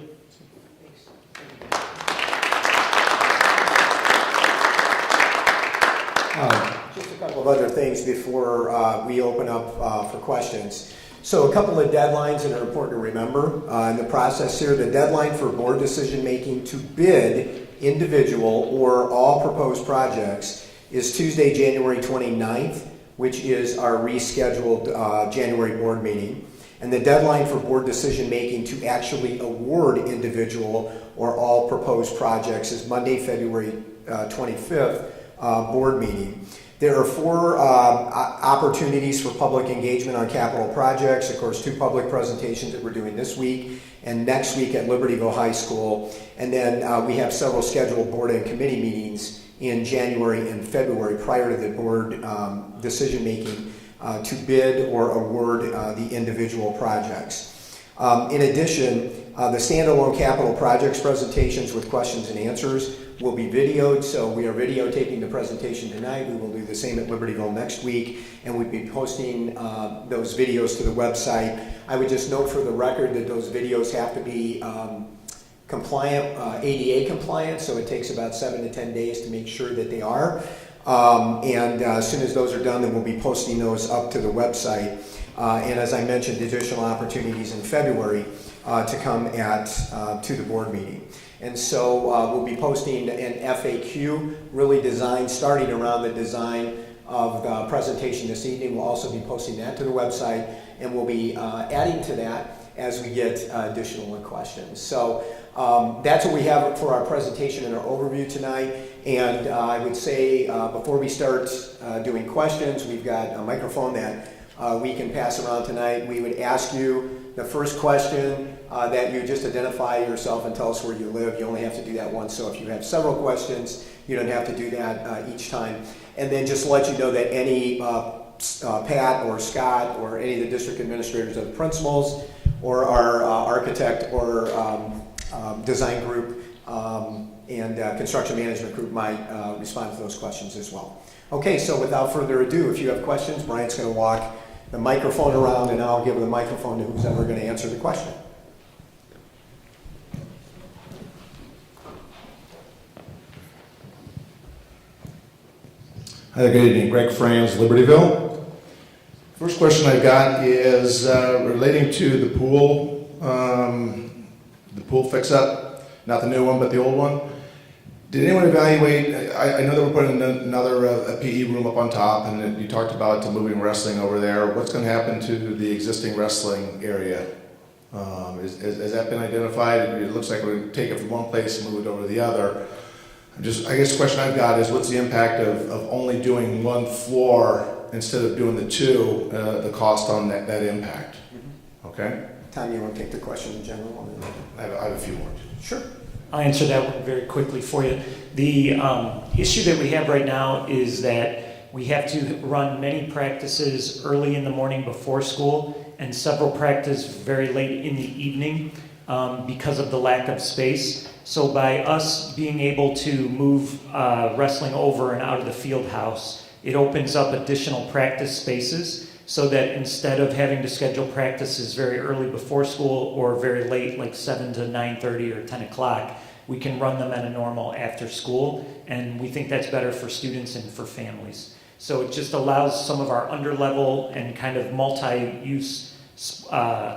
Just a couple of other things before we open up for questions. So a couple of deadlines that are important to remember in the process here. The deadline for board decision making to bid individual or all proposed projects is Tuesday, January 29th, which is our rescheduled January board meeting. And the deadline for board decision making to actually award individual or all proposed projects is Monday, February 25th board meeting. There are 4 opportunities for public engagement on capital projects. Of course, 2 public presentations that we're doing this week and next week at Libertyville High School. And then we have several scheduled board and committee meetings in January and February prior to the board decision making to bid or award the individual projects. In addition, the standalone capital projects presentations with questions and answers will be videoed, so we are videotaping the presentation tonight. We will do the same at Libertyville next week, and we'll be posting those videos to the website. I would just note for the record that those videos have to be compliant, ADA compliant, so it takes about 7 to 10 days to make sure that they are. And as soon as those are done, then we'll be posting those up to the website. And as I mentioned, additional opportunities in February to come to the board meeting. And so we'll be posting an FAQ really designed, starting around the design of the presentation this evening. We'll also be posting that to the website, and we'll be adding to that as we get additional questions. So that's what we have for our presentation and our overview tonight. And I would say before we start doing questions, we've got a microphone that we can pass around tonight. We would ask you the first question that you just identify yourself and tell us where you live. You only have to do that once, so if you have several questions, you don't have to do that each time. And then just let you know that any Pat or Scott or any of the district administrators or the principals or our architect or design group and construction management group might respond to those questions as well. Okay, so without further ado, if you have questions, Brian's going to walk the microphone around and I'll give the microphone to who's ever going to answer the question. Hi there, good evening. Greg Franz, Libertyville. First question I've got is relating to the pool fix-up, not the new one, but the old one. Did anyone evaluate, I know that we're putting another a PE room up on top, and you talked about moving wrestling over there. What's going to happen to the existing wrestling area? Has that been identified? It looks like we're going to take it from one place and move it over to the other. I guess the question I've got is what's the impact of only doing one floor instead of doing the two, the cost on that impact? Okay? Tom, you want to take the question in general? I have a few more. Sure. I'll answer that one very quickly for you. The issue that we have right now is that we have to run many practices early in the morning before school and several practices very late in the evening because of the lack of space. So by us being able to move wrestling over and out of the field house, it opens up additional practice spaces so that instead of having to schedule practices very early before school or very late, like 7 to 9:30 or 10 o'clock, we can run them at a normal after school, and we think that's better for students and for families. So it just allows some of our underlevel and kind of multi-use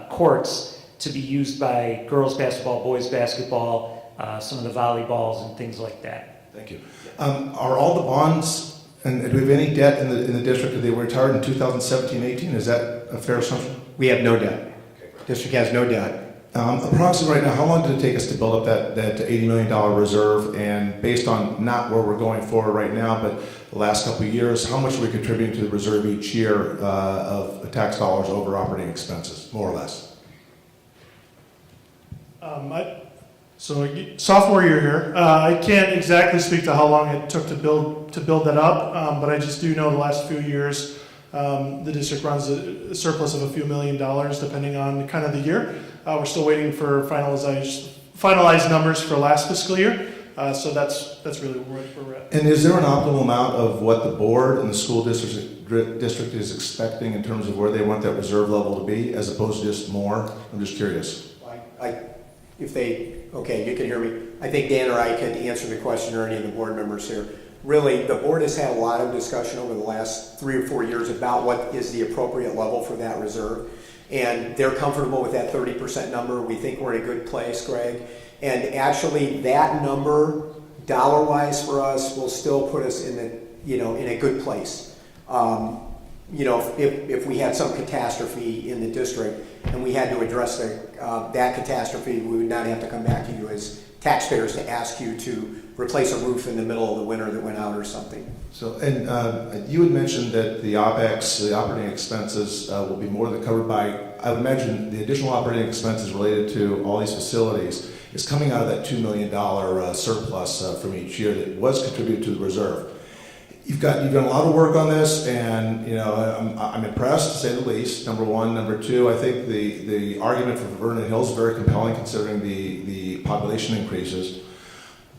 courts to be used by girls basketball, boys basketball, some of the volleyballs and things like that. Thank you. Are all the bonds, and do we have any debt in the district? They were retired in 2017-18. Is that a fair assumption? We have no debt. District has no debt. Approximately right now, how long did it take us to build up that $80 million reserve? And based on not where we're going forward right now, but the last couple of years, how much are we contributing to the reserve each year of tax dollars over operating expenses, more or less? So sophomore year here, I can't exactly speak to how long it took to build that up, but I just do know the last few years the district runs a surplus of a few $1 million depending on kind of the year. We're still waiting for finalized numbers for last fiscal year, so that's really where we're at. And is there an optimal amount of what the board and the school district is expecting in terms of where they want that reserve level to be, as opposed to just more? I'm just curious. Okay, you can hear me. I think Dan or I can answer the question, or any of the board members here. Really, the board has had a lot of discussion over the last 3 or 4 years about what is the appropriate level for that reserve. And they're comfortable with that 30% number. We think we're in a good place, Greg. And actually, that number, dollar-wise for us, will still put us in a good place. If we had some catastrophe in the district and we had to address that catastrophe, we would not have to come back to you as taxpayers to ask you to replace a roof in the middle of the winter that went out or something. So, and you had mentioned that the OPEX, the operating expenses, will be more than covered by, I would imagine the additional operating expenses related to all these facilities is coming out of that $2 million surplus from each year that was contributed to the reserve. You've done a lot of work on this, and I'm impressed, to say the least. Number one. Number two, I think the argument for Vernon Hills is very compelling considering the population increases.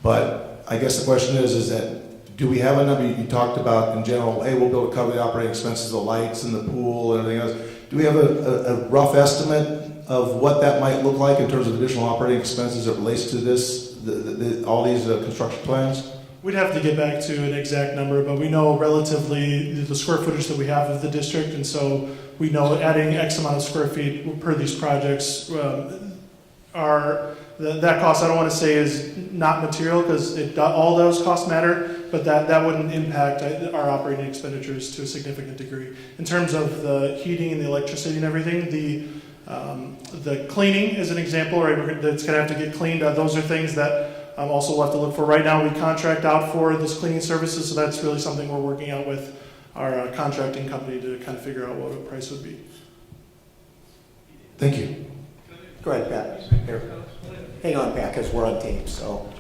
But I guess the question is that do we have a number? You talked about in general, hey, we'll be able to cover the operating expenses, the lights and the pool and everything else. Do we have a rough estimate of what that might look like in terms of additional operating expenses that relates to this, all these construction plans? We'd have to get back to an exact number, but we know relatively the square footage that we have of the district, and so we know adding X amount of square feet per these projects that cost, I don't want to say is not material, because all those costs matter, but that wouldn't impact our operating expenditures to a significant degree. In terms of the heating and the electricity and everything, the cleaning is an example, right? That's going to have to get cleaned. Those are things that also we'll have to look for. Right now we contract out for this cleaning services, so that's really something we're working out with our contracting company to kind of figure out what a price would be. Thank you. Go ahead, Pat. Here. Hang on, Pat, because we're on tape, so.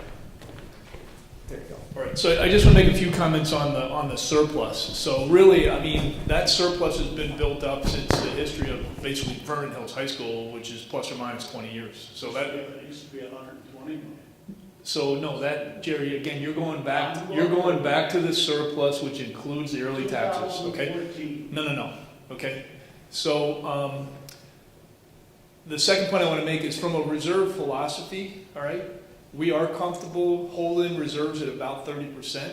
There you go. All right, so I just want to make a few comments on the surplus. So really, I mean, that surplus has been built up since the history of basically Vernon Hills High School, which is plus or minus 20 years. So that It used to be 120 million. so no, that Jerry, again, you're going back to the surplus, which includes the early taxes. Okay. 2014. No. Okay. So the second point I want to make is from a reserve philosophy. All right. We are comfortable holding reserves at about 30%,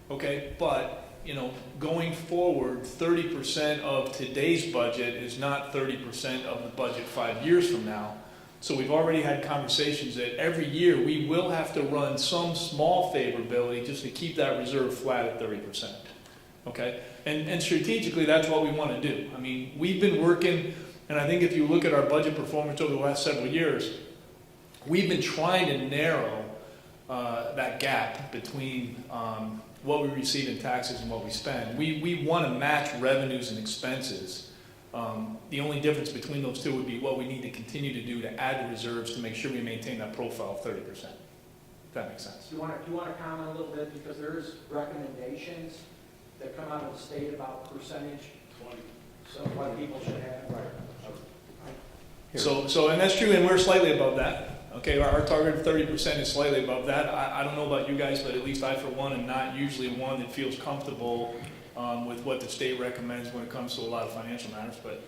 okay? But, you know, going forward, 30% of today's budget is not 30% of the budget 5 years from now. So we've already had conversations that every year we will have to run some small favorability just to keep that reserve flat at 30%, okay? And strategically, that's what we want to do. I mean, we've been working, and I think if you look at our budget performance over the last several years, we've been trying to narrow that gap between what we receive in taxes and what we spend. We want to match revenues and expenses. The only difference between those two would be what we need to continue to do to add reserves to make sure we maintain that profile of 30%. If that makes sense. Do you want to comment a little bit, because there's recommendations that come out of the state about percentage, 20. so what people should have. So and that's true, and we're slightly above that. Okay, our target of 30% is slightly above that. I don't know about you guys, but at least I, for one, am not usually one that feels comfortable with what the state recommends when it comes to a lot of financial matters. But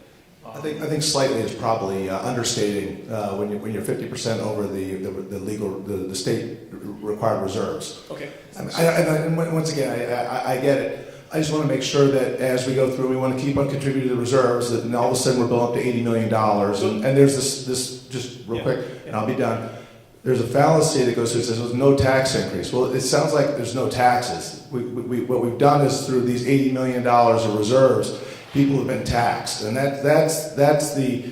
I think slightly is probably understating when you're 50% over the state required reserves. okay, And once again, I get it. I just want to make sure that as we go through, we want to keep on contributing to the reserves, that and all of a sudden we're building up to $80 million. And there's this just real quick, and I'll be done. There's a fallacy that goes through that says there's no tax increase. Well, it sounds like there's no taxes. What we've done is through these $80 million of reserves, people have been taxed. And that's the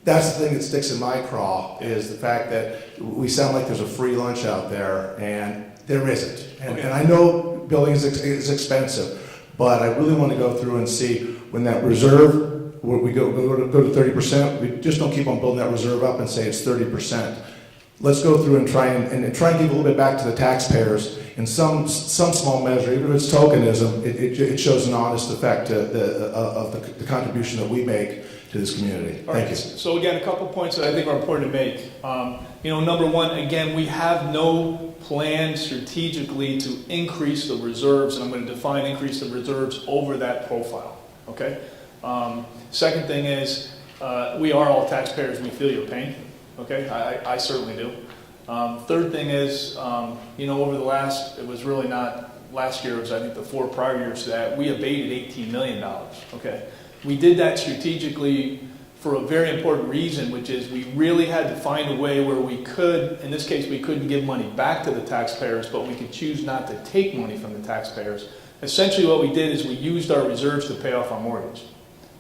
thing that sticks in my craw, is the fact that we sound like there's a free lunch out there, and there isn't. And I know building is expensive. But I really want to go through and see when that reserve, where we go to 30%, we just don't keep on building that reserve up and say it's 30%. Let's go through and try and give a little bit back to the taxpayers in some small measure, even if it's tokenism. It shows an honest effect of the contribution that we make to this community. Thank you. So again, a couple points that I think are important to make. Number one, again, we have no plan strategically to increase the reserves, and I'm going to define increase the reserves over that profile. Okay. Second thing is, we are all taxpayers. We feel your pain. Okay, I certainly do. Third thing is, over the last, it was really not last year, it was I think the 4 prior years to that, we abated $18 million. Okay, we did that strategically for a very important reason, which is we really had to find a way where we could, in this case, we couldn't give money back to the taxpayers, but we could choose not to take money from the taxpayers. Essentially what we did is we used our reserves to pay off our mortgage,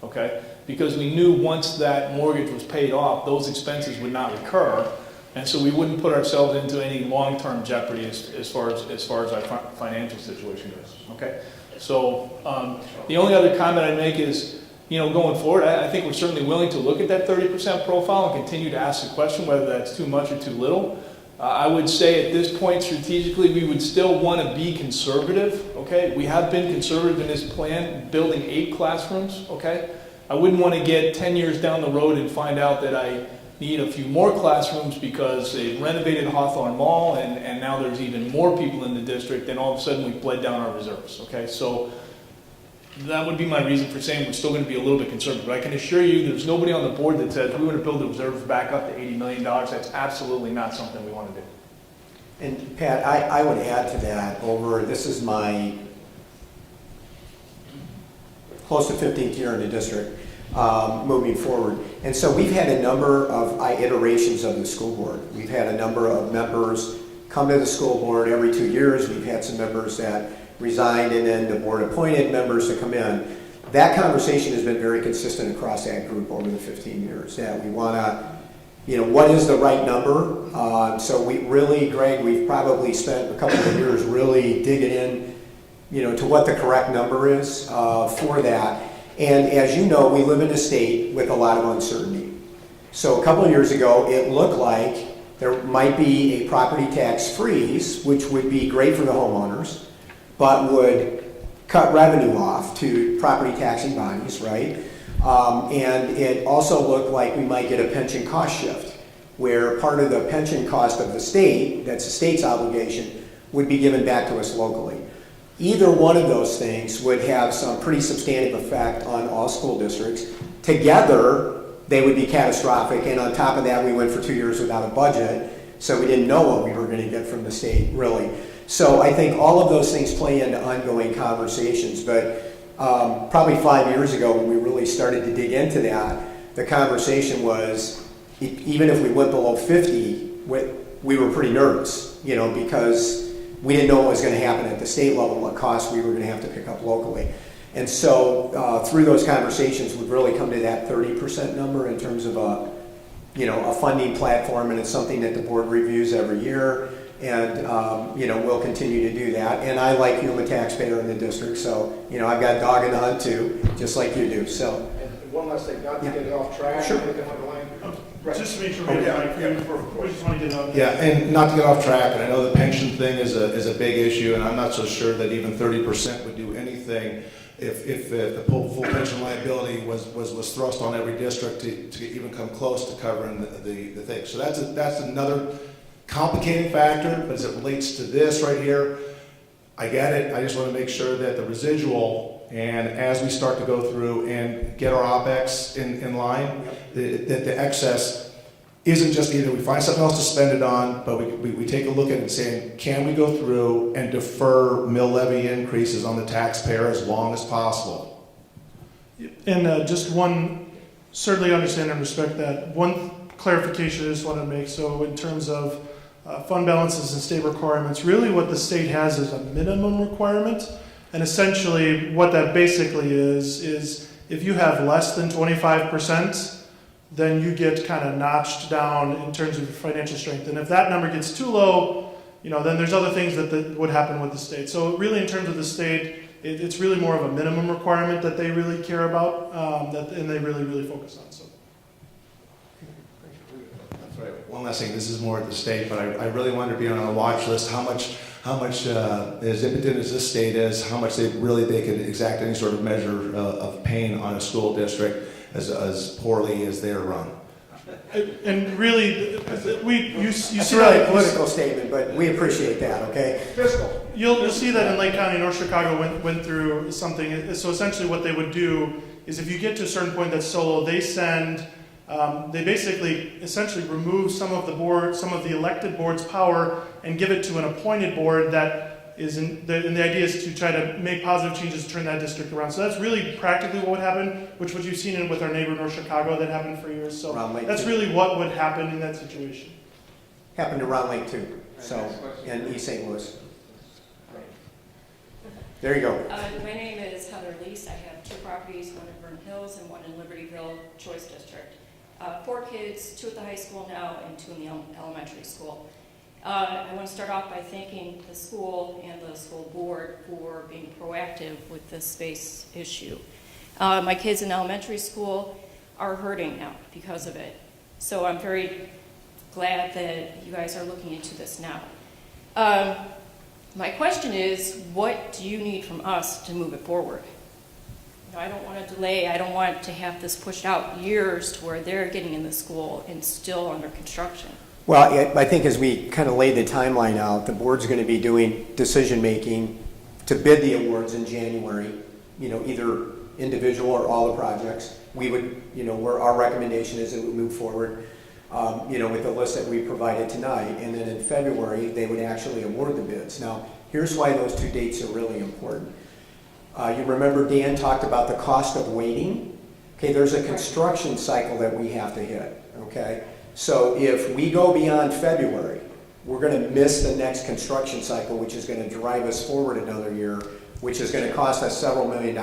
okay? Because we knew once that mortgage was paid off, those expenses would not recur, and so we wouldn't put ourselves into any long-term jeopardy as far as our financial situation goes, okay? So the only other comment I'd make is, going forward, I think we're certainly willing to look at that 30% profile and continue to ask the question whether that's too much or too little. I would say at this point, strategically, we would still want to be conservative, okay? We have been conservative in this plan, building 8 classrooms, okay? I wouldn't want to get 10 years down the road and find out that I need a few more classrooms because they renovated Hawthorne Mall and now there's even more people in the district, and all of a sudden we've bled down our reserves, okay? So that would be my reason for saying we're still going to be a little bit conservative. But I can assure you there's nobody on the board that says we want to build the reserves back up to $80 million. That's absolutely not something we want to do. And Pat, I would add to that, this is my close to 15th year in the district, moving forward. And so we've had a number of iterations of the school board. We've had a number of members come to the school board every 2 years. We've had some members that resigned, and then the board appointed members to come in. That conversation has been very consistent across that group over the 15 years, that we want to, what is the right number? So we really, Greg, we've probably spent a couple of years really digging in, to what the correct number is for that. And as you know, we live in a state with a lot of uncertainty. So a couple of years ago, it looked like There might be a property tax freeze, which would be great for the homeowners, but would cut revenue off to property taxing bodies, right? And it also looked like we might get a pension cost shift, where part of the pension cost of the state, that's the state's obligation, would be given back to us locally. Either one of those things would have some pretty substantive effect on all school districts. Together, they would be catastrophic, and on top of that, we went for 2 years without a budget, so we didn't know what we were going to get from the state, really. So I think all of those things play into ongoing conversations, but probably 5 years ago when we really started to dig into that, the conversation was, even if we went below 50, we were pretty nervous, you know, because we didn't know what was going to happen at the state level, what costs we were going to have to pick up locally. And so through those conversations, we've really come to that 30% number in terms of a funding platform, and it's something that the board reviews every year. And, we'll continue to do that. And I, like you, I'm a taxpayer in the district, so, I've got a dog in the hunt too, just like you do, so. And one last thing, not to get it off track. Sure. Anything on the line? Right. Just to make sure we have we just want to get out. Yeah, and not to get off track, and I know the pension thing is a big issue, and I'm not so sure that even 30% would do anything if the full pension liability was thrust on every district to even come close to covering the thing. So that's another complicating factor, but as it relates to this right here, I get it. I just want to make sure that the residual, and as we start to go through and get our OPEX in line, that the excess isn't just either we find something else to spend it on, but we take a look at it and saying, can we go through and defer mill levy increases on the taxpayer as long as possible? And just one, certainly understand and respect that. One clarification I just want to make. So in terms of fund balances and state requirements, really what the state has is a minimum requirement. And essentially what that basically is if you have less than 25%, then you get kind of notched down in terms of your financial strength. And if that number gets too low, then there's other things that would happen with the state. So really in terms of the state, it's really more of a minimum requirement that they really care about, and they really focus on. So. That's right. One last thing, this is more at the state, but I really wanted to be on a watch list. How much as impotent as this state is, how much they can exact any sort of measure of pain on a school district as poorly as they're run. And really, you see That's really a that political statement, but we appreciate that, okay? Fiscal. You'll see that in Lake County, North Chicago went through something. So essentially, what they would do is, if you get to a certain point that's so low, they basically essentially remove some of the elected board's power and give it to an appointed board that is and the idea is to try to make positive changes to turn that district around. So that's really practically what would happen, which what you've seen with our neighbor North Chicago that happened for years. So that's really what would happen in that situation. Happened to Round Lake too, so, and East St. Louis. There you go. My name is Heather Lease. I have 2 properties, one in Vernon Hills and one in Libertyville Choice District. 4 kids, 2 at the high school now and 2 in the elementary school. I want to start off by thanking the school and the school board for being proactive with this space issue. My kids in elementary school are hurting now because of it. So I'm very glad that you guys are looking into this now. My question is, what do you need from us to move it forward? I don't want to delay. I don't want to have this pushed out years to where they're getting in the school and still under construction. Well, I think as we kind of laid the timeline out, the board's going to be doing decision-making to bid the awards in January, either individual or all the projects. We would, where our recommendation is that we move forward, with the list that we provided tonight. And then in February, they would actually award the bids. Now, here's why those 2 dates are really important. You remember Dan talked about the cost of waiting. Okay, there's a construction cycle that we have to hit, okay? So if we go beyond February, we're going to miss the next construction cycle, which is going to drive us forward another year, which is going to cost us several $1 million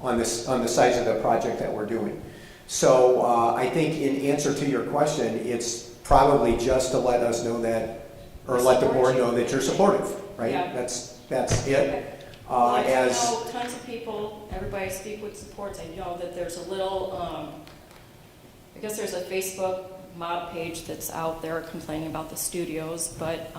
on the size of the project that we're doing. So I think in answer to your question, it's probably just to let us know that, or let the board know that you're supportive, right? Yeah. That's it. Well, I know tons of people, everybody I speak with supports. I know that there's a little, I guess there's a Facebook mob page that's out there complaining about the studios, but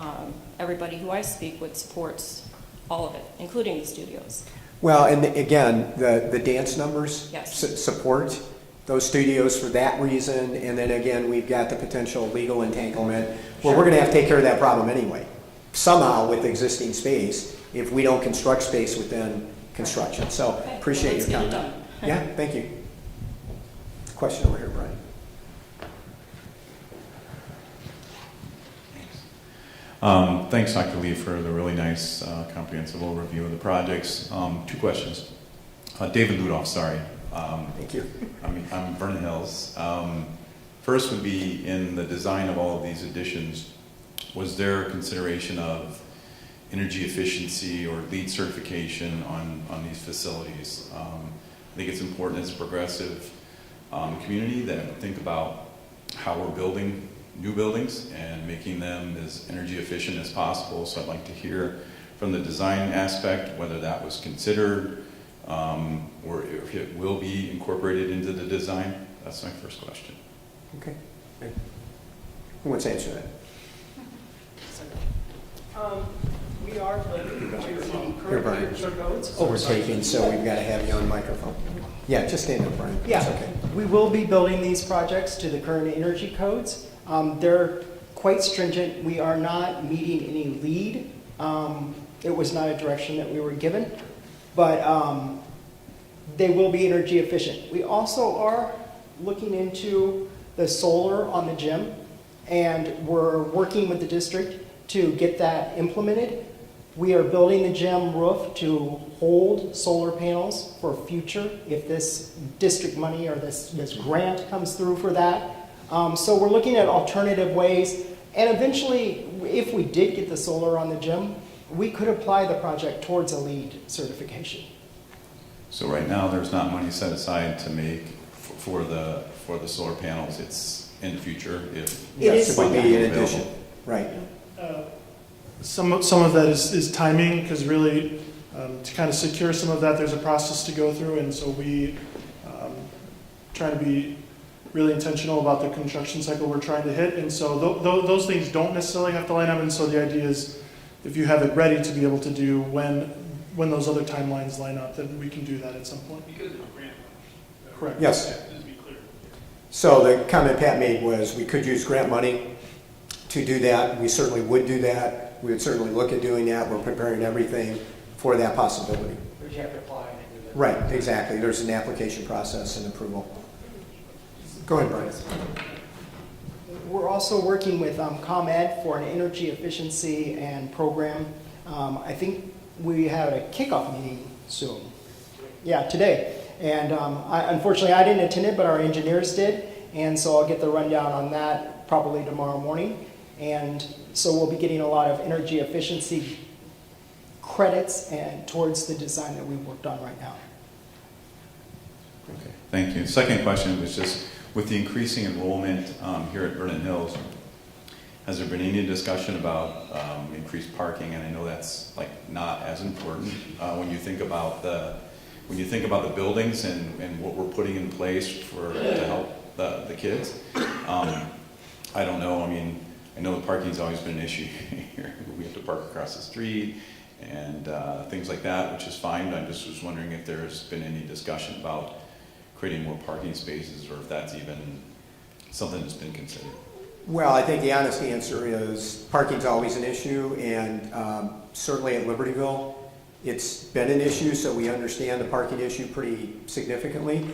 everybody who I speak with supports all of it, including the studios. Well, and again, the dance numbers Yes. support those studios for that reason. And then again, we've got the potential legal entanglement where we're going to have to take care of that problem anyway, somehow with existing space, if we don't construct space within construction. So Okay, appreciate well, your let's comment. get it done. Yeah, thank you. Question over here, Brian. Thanks, Dr. Lee, for the really nice comprehensive overview of the projects. 2 questions. David Ludoff, sorry. Thank you. I'm Vernon Hills. First would be in the design of all of these additions, was there a consideration of energy efficiency or LEED certification on these facilities? I think it's important as a progressive community that we think about how we're building new buildings and making them as energy efficient as possible. So I'd like to hear from the design aspect whether that was considered or if it will be incorporated into the design. That's my first question. Okay. Who wants to answer that? We are limited to the Here, current Brian. temperature codes. Overtaking, so we've got to have you on microphone. Yeah, just stand up, Brian. Yeah, It's okay. we will be building these projects to the current energy codes. They're quite stringent. We are not meeting any LEED. It was not a direction that we were given, but they will be energy efficient. We also are looking into the solar on the gym, and we're working with the district to get that implemented. We are building the gym roof to hold solar panels for future if this district money or this grant comes through for that. So we're looking at alternative ways, and eventually, if we did get the solar on the gym, we could apply the project towards a LEED certification. So right now, there's not money set aside to make for the solar panels. It's in the future if Yes, is it would be in available. addition. Right. Some of that is timing, because really, to kind of secure some of that, there's a process to go through, and so we try to be really intentional about the construction cycle we're trying to hit, and so those things don't necessarily have to line up, and so the idea is if you have it ready to be able to do when those other timelines line up, then we can do that at some point. Because of the grant. Correct. Yes. Just to be clear. So the comment Pat made was we could use grant money to do that. We certainly would do that. We would certainly look at doing that. We're preparing everything for that possibility. But you have to apply and do that. Right, exactly. There's an application process and approval. Go ahead, Brian. We're also working with ComEd for an energy efficiency and program. I think we have a kickoff meeting soon. Yeah, today. And unfortunately, I didn't attend it, but our engineers did. And so I'll get the rundown on that probably tomorrow morning. And so we'll be getting a lot of energy efficiency credits and towards the design that we've worked on right now. Okay, thank you. Second question was just with the increasing enrollment here at Vernon Hills, has there been any discussion about increased parking? And I know that's like not as important when you think about the buildings and what we're putting in place to help the kids. I don't know. I mean, I know the parking's always been an issue here. We have to park across the street and things like that, which is fine. I just was wondering if there's been any discussion about creating more parking spaces, or if that's even something that's been considered. Well, I think the honest answer is parking's always an issue, and certainly at Libertyville, it's been an issue, so we understand the parking issue pretty significantly.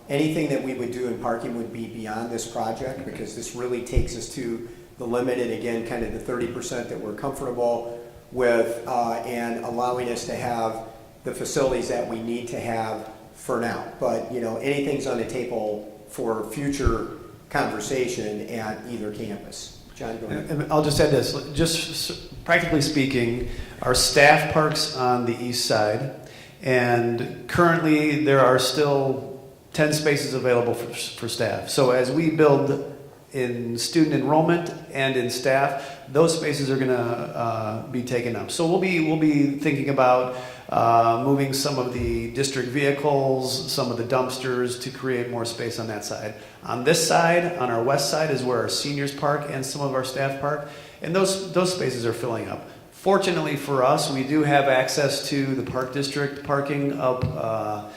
Anything that we would do in parking would be beyond this project, because this really takes us to the limit, and again, kind of the 30% that we're comfortable with, and allowing us to have the facilities that we need to have for now. But, you know, anything's on the table for future conversation at either campus. John, go ahead. And I'll just add this, just practically speaking, our staff parks on the east side, and currently there are still 10 spaces available for staff. So as we build in student enrollment and in staff, those spaces are going to be taken up. So we'll be thinking about moving some of the district vehicles, some of the dumpsters to create more space on that side. On this side, on our west side, is where our seniors park and some of our staff park, and those spaces are filling up. Fortunately for us, we do have access to the park district parking up, up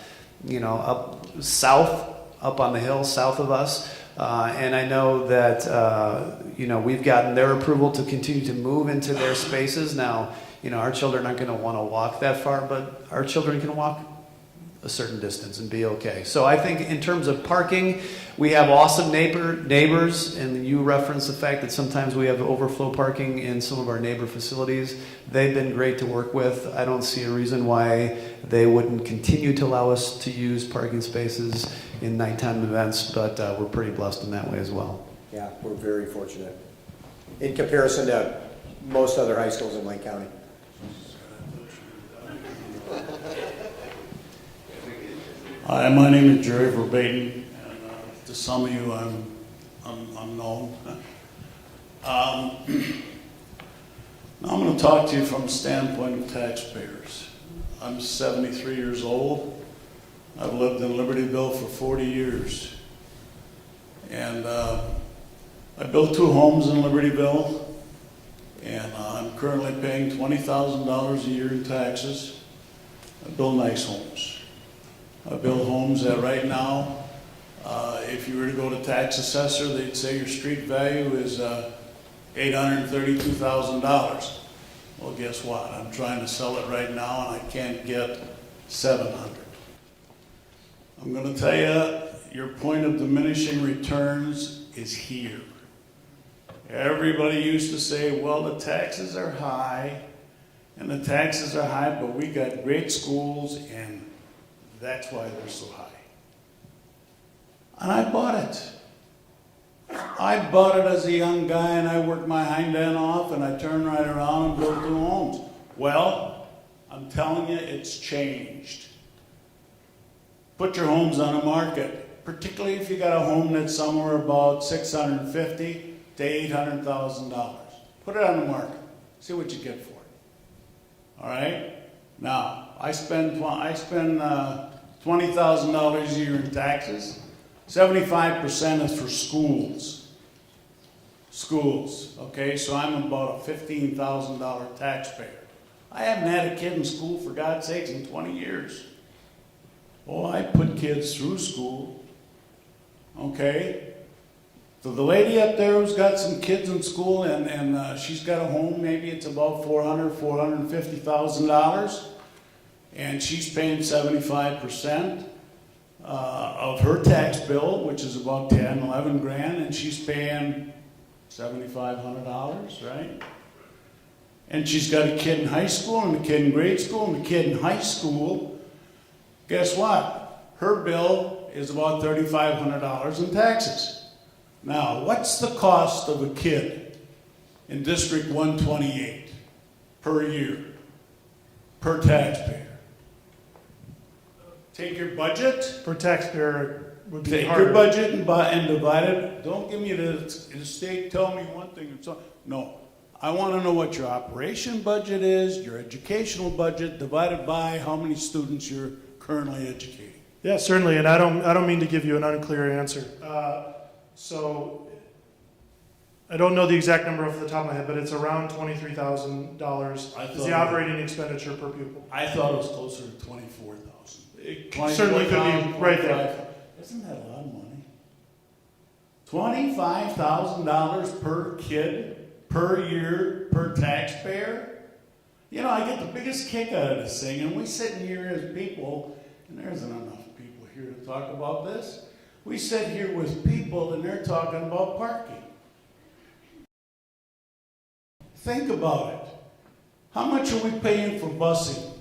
south, up on the hill south of us. And I know that, we've gotten their approval to continue to move into their spaces. Now, our children aren't going to want to walk that far, but our children can walk a certain distance and be okay. So I think in terms of parking, we have awesome neighbors, and you referenced the fact that sometimes we have overflow parking in some of our neighbor facilities. They've been great to work with. I don't see a reason why they wouldn't continue to allow us to use parking spaces in nighttime events, but we're pretty blessed in that way as well. Yeah, we're very fortunate in comparison to most other high schools in Lake County. Hi, my name is Jerry Verbatim, and to some of you, I'm unknown. Now I'm going to talk to you from the standpoint of taxpayers. I'm 73 years old. I've lived in Libertyville for 40 years. And I built 2 homes in Libertyville, and I'm currently paying $20,000 a year in taxes. I build nice homes. I build homes that right now, if you were to go to tax assessor, they'd say your street value is $832,000. Well, guess what? I'm trying to sell it right now, and I can't get $700,000. I'm going to tell you, your point of diminishing returns is here. Everybody used to say, well, the taxes are high, and the taxes are high, but we got great schools, and that's why they're so high. And I bought it. I bought it as a young guy, and I worked my hind end off, and I turned right around and built 2 homes. Well, I'm telling you, it's changed. Put your homes on the market, particularly if you got a home that's somewhere about $650,000 to $800,000. Put it on the market. See what you get for it. All right? Now, I spend $20,000 a year in taxes. 75% is for schools. Schools, okay? So I'm about a $15,000 taxpayer. I haven't had a kid in school, for God's sakes, in 20 years. Oh, I put kids through school, okay? So the lady up there who's got some kids in school and she's got a home, maybe it's about $450,000, and she's paying 75% of her tax bill, which is about 10, 11 grand, and she's paying $7,500, right? And she's got a kid in high school and a kid in grade school and a kid in high school. Guess what? Her bill is about $3,500 in taxes. Now, what's the cost of a kid in District 128 per year, per taxpayer? Take your budget. Per taxpayer would be Take harder. your budget and divide it. Don't give me the state tell me one thing and so. No. I want to know what your operation budget is, your educational budget, divided by how many students you're currently educating. Yeah, certainly, and I don't mean to give you an unclear answer. So I don't know the exact number off the top of my head, but it's around $23,000 is the operating expenditure per pupil. I thought it was closer to 24,000. It certainly could be right there. Isn't that a lot of money? $25,000 per kid, per year, per taxpayer? You know, I get the biggest kick out of this thing, and we sit here as people, and there isn't enough people here to talk about this. We sit here with people, and they're talking about parking. Think about it. How much are we paying for busing?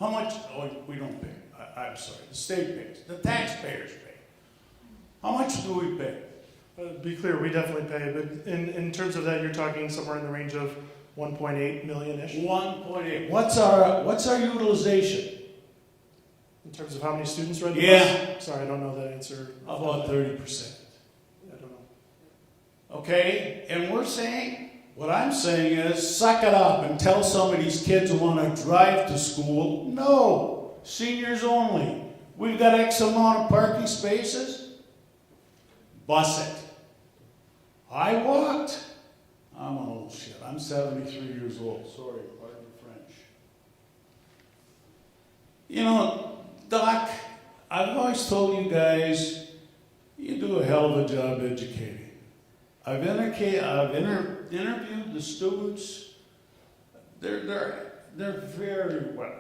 How much? Oh, we don't pay. I'm sorry. The state pays. The taxpayers pay. How much do we pay? To be clear, we definitely pay, but in terms of that, you're talking somewhere in the range of 1.8 million-ish. 1.8. What's our utilization? In terms of how many students ride the Yeah. bus? Sorry, I don't know that answer. About 30%. I don't know. Okay? And we're saying What I'm saying is, suck it up and tell some of these kids who want to drive to school, no, seniors only. We've got X amount of parking spaces, bus it. I walked. I'm an old shit. I'm 73 years old. Sorry, pardon the French. You know, Doc, I've always told you guys, you do a hell of a job educating. I've interviewed the students. They're very well.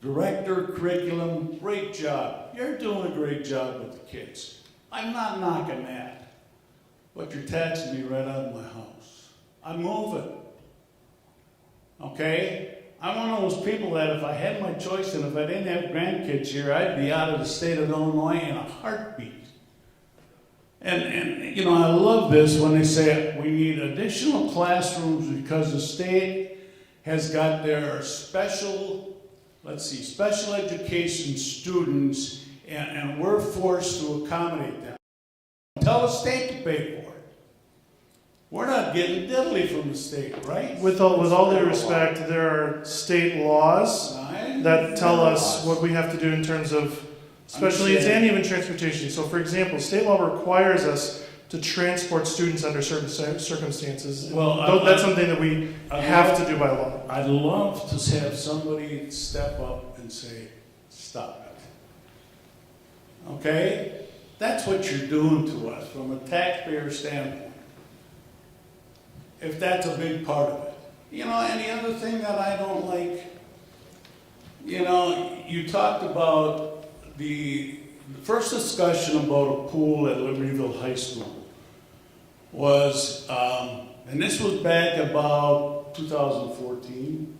Director, curriculum, great job. You're doing a great job with the kids. I'm not knocking that. But you're taxing me right out of my house. I'm moving. Okay? I'm one of those people that if I had my choice and if I didn't have grandkids here, I'd be out of the state of Illinois in a heartbeat. And you know, I love this when they say we need additional classrooms because the state has got their special education students and we're forced to accommodate them. Tell the state to pay for it. We're not getting diddly from the state, right? With all due respect, there are state laws that tell us what we have to do in terms of special needs and even transportation. So for example, state law requires us to transport students under certain circumstances. Well, that's something that we have to do by law. I'd love to have somebody step up and say, stop it. Okay? That's what you're doing to us from a taxpayer standpoint. If that's a big part of it. You know, and the other thing that I don't like, you know, you talked about the first discussion about a pool at Libertyville High School was, and this was back about 2014.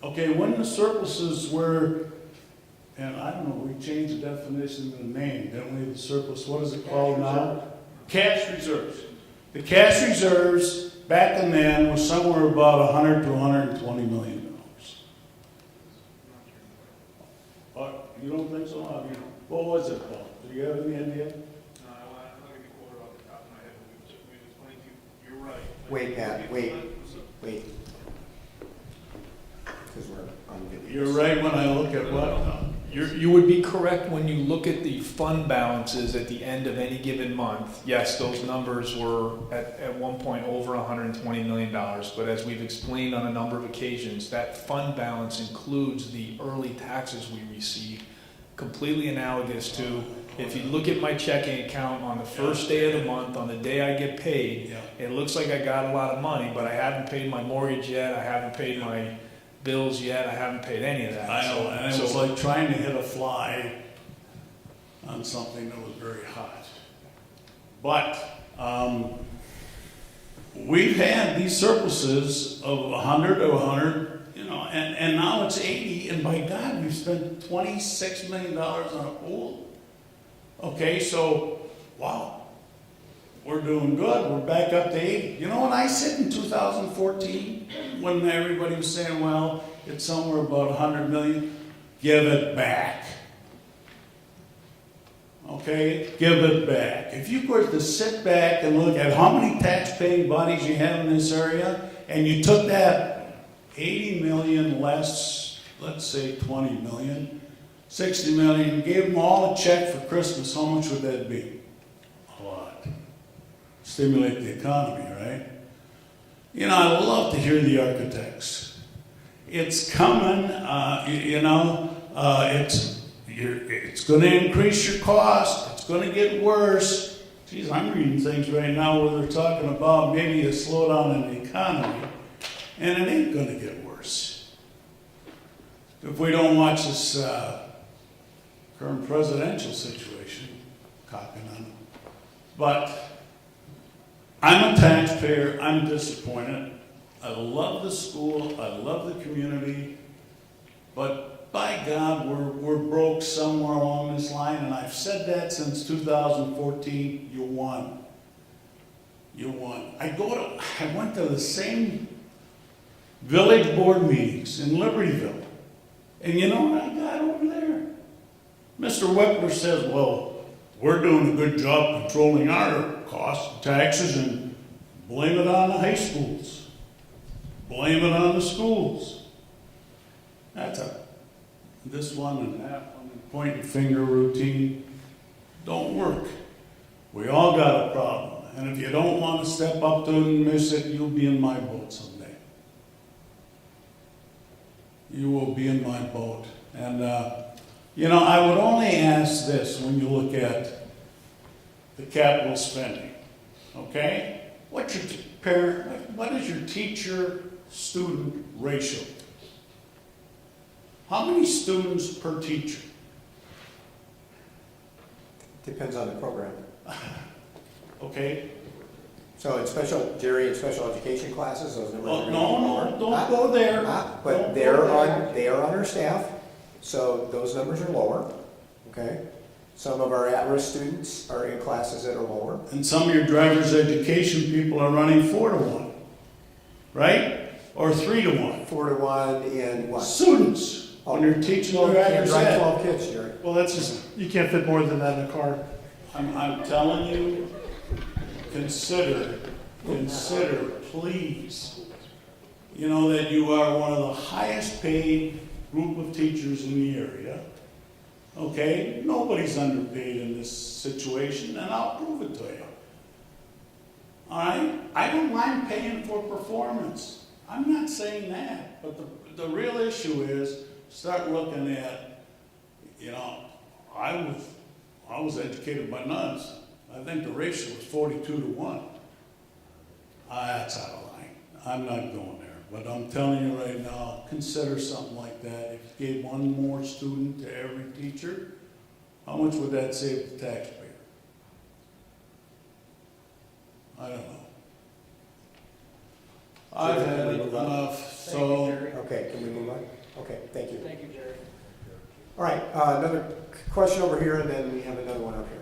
Okay, when the surpluses were, and I don't know, we changed the definition of the name, didn't we, the surplus, what is it called now? Cash reserves. The cash reserves back then was somewhere about $100 to $120 million. You don't think so? I mean, what was it, Paul? Do you have any idea? No, I'm not going to quote it off the top of my head, but we explained to you, you're right. Wait, Pat, wait. Because we're on video. You're right when I look at what? You would be correct when you look at the fund balances at the end of any given month. Yes, those numbers were at one point over $120 million, but as we've explained on a number of occasions, that fund balance includes the early taxes we receive, completely analogous to if you look at my checking account on the first day of the month, on the day I get paid, it looks like I got a lot of money, but I haven't paid my mortgage yet, I haven't paid my bills yet, I haven't paid any of that. I know, and it was like trying to hit a fly on something that was very hot. But we've had these surpluses of 100 to 100, you know, and now it's 80, and by God, we've spent $26 million on a pool. Okay, so, wow, we're doing good. We're back up to 80. You know what I said in 2014 when everybody was saying, well, it's somewhere about 100 million? Give it back. Okay, give it back. If you were to sit back and look at how many tax-paying bodies you have in this area, and you took that 80 million less, let's say 20 million, 60 million, gave them all a check for Christmas, how much would that be? A lot. Stimulate the economy, right? You know, I love to hear the architects. It's coming, it's going to increase your cost. It's going to get worse. Geez, I'm reading things right now where they're talking about maybe a slowdown in the economy, and it ain't going to get worse. If we don't watch this current presidential situation, cocking on it. But I'm a taxpayer. I'm disappointed. I love the school. I love the community. But by God, we're broke somewhere along this line, and I've said that since 2014. You won. You won. I went to the same village board meetings in Libertyville, and you know what I got over there? Mr. Weckler says, well, we're doing a good job controlling our costs, taxes, and Blame it on the high schools. Blame it on the schools. This one and that one, and point your finger routine don't work. We all got a problem. And if you don't want to step up to it and miss it, you'll be in my boat someday. You will be in my boat. And, I would only ask this when you look at the capital spending, okay? What is your teacher-student ratio? How many students per teacher? Depends on the program. Okay? So in special education classes, those numbers are No, don't go there. But Don't they are go there. on our staff, so those numbers are lower, okay? Some of our at-risk students are in classes that are lower. And some of your driver's education people are running 4-to-1, right? Or 3-to-1. 4-to-1 in what? Students, when you're teaching Well, you can't driver's drive ed. 12 kids, Jerry. Well, that's just, you can't fit more than that in a car. I'm telling you, consider, please, that you are one of the highest paid group of teachers in the area. Okay? Nobody's underpaid in this situation, and I'll prove it to you. All right? I don't mind paying for performance. I'm not saying that. But the real issue is, start looking at, I was educated by nuns. I think the ratio was 42-to-1. That's out of line. I'm not going there. But I'm telling you right now, consider something like that. If you gave one more student to every teacher, how much would that save the taxpayer? I don't know. I've had enough, so. Okay, can we move on? Okay, thank you. Thank you, Jerry. All right, another question over here, and then we have another one up here.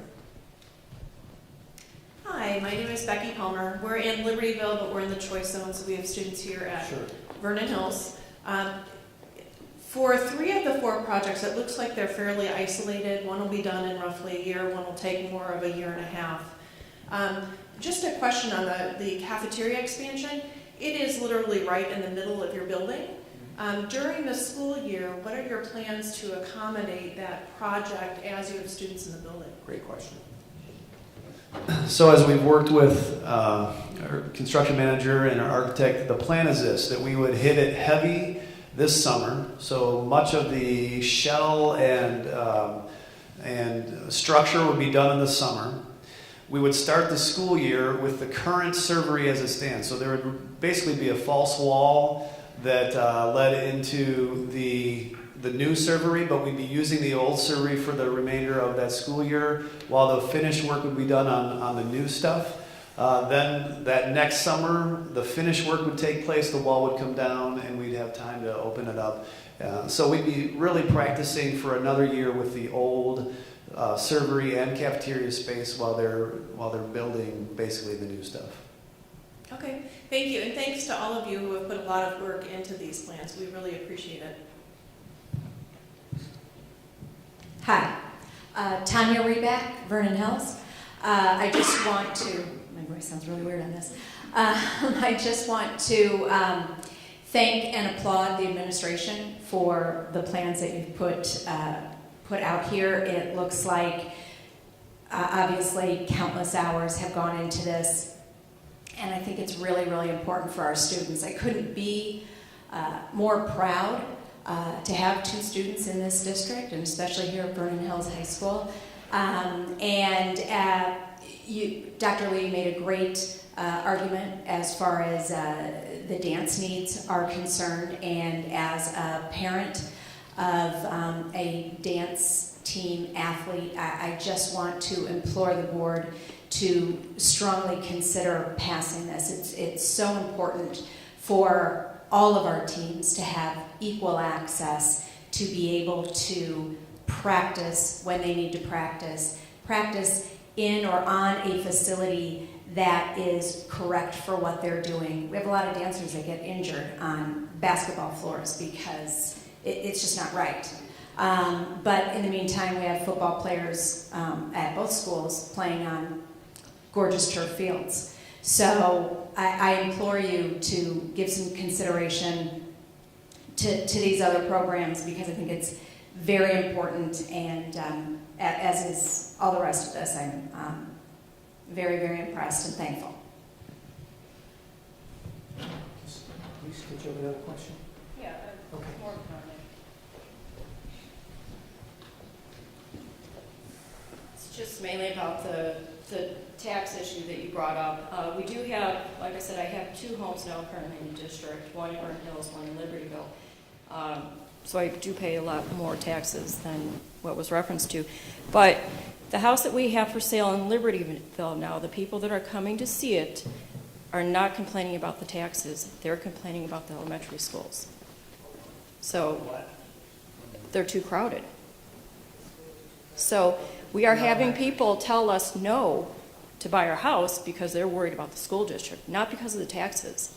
Hi, my name is Becky Palmer. We're in Libertyville, but we're in the choice zone, so we have students here at Vernon Hills. For 3 of the 4 projects, it looks like they're fairly isolated. One will be done in roughly a year, one will take more of a year and a half. Just a question on the cafeteria expansion. It is literally right in the middle of your building. During the school year, what are your plans to accommodate that project as you have students in the building? Great question. So as we've worked with our construction manager and our architect, the plan is this, that we would hit it heavy this summer. So much of the shell and structure would be done in the summer. We would start the school year with the current servery as it stands. So there would basically be a false wall that led into the new servery, but we'd be using the old servery for the remainder of that school year, while the finished work would be done on the new stuff. Then that next summer, the finished work would take place, the wall would come down, and we'd have time to open it up. So we'd be really practicing for another year with the old servery and cafeteria space while they're building basically the new stuff. Okay, thank you, and thanks to all of you who have put a lot of work into these plans. We really appreciate it. Hi, Tanya Reback, Vernon Hills. I just want to, my voice sounds really weird on this. I just want to thank and applaud the administration for the plans that you've put out here. It looks like obviously countless hours have gone into this, and I think it's really, really important for our students. I couldn't be more proud to have 2 students in this district, and especially here at Vernon Hills High School. Dr. Lee made a great argument as far as the dance needs are concerned, and as a parent of a dance team athlete, I just want to implore the board to strongly consider passing this. It's so important for all of our teams to have equal access to be able to practice when they need to practice in or on a facility that is correct for what they're doing. We have a lot of dancers that get injured on basketball floors because it's just not right. But in the meantime, we have football players at both schools playing on gorgeous turf fields. So I implore you to give some consideration to these other programs, because I think it's very important, and as is all the rest of this, I'm very, very impressed and thankful. Lisa, did you have another question? Yeah, Okay. more comment. It's just mainly about the tax issue that you brought up. We do have, like I said, I have 2 homes now currently in the district, one in Vernon Hills, one in Libertyville. So I do pay a lot more taxes than what was referenced to. But the house that we have for sale in Libertyville now, the people that are coming to see it are not complaining about the taxes. They're complaining about the elementary schools. So they're too crowded. So we are having people tell us no to buy our house because they're worried about the school district, not because of the taxes.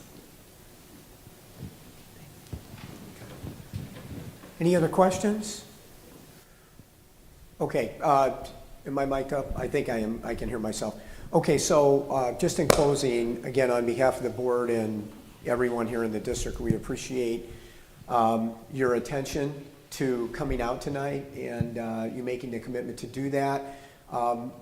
Any other questions? Okay, am I mic'd up? I think I am. I can hear myself. Okay, so just in closing, again, on behalf of the board and everyone here in the district, we appreciate your attention to coming out tonight and you making the commitment to do that.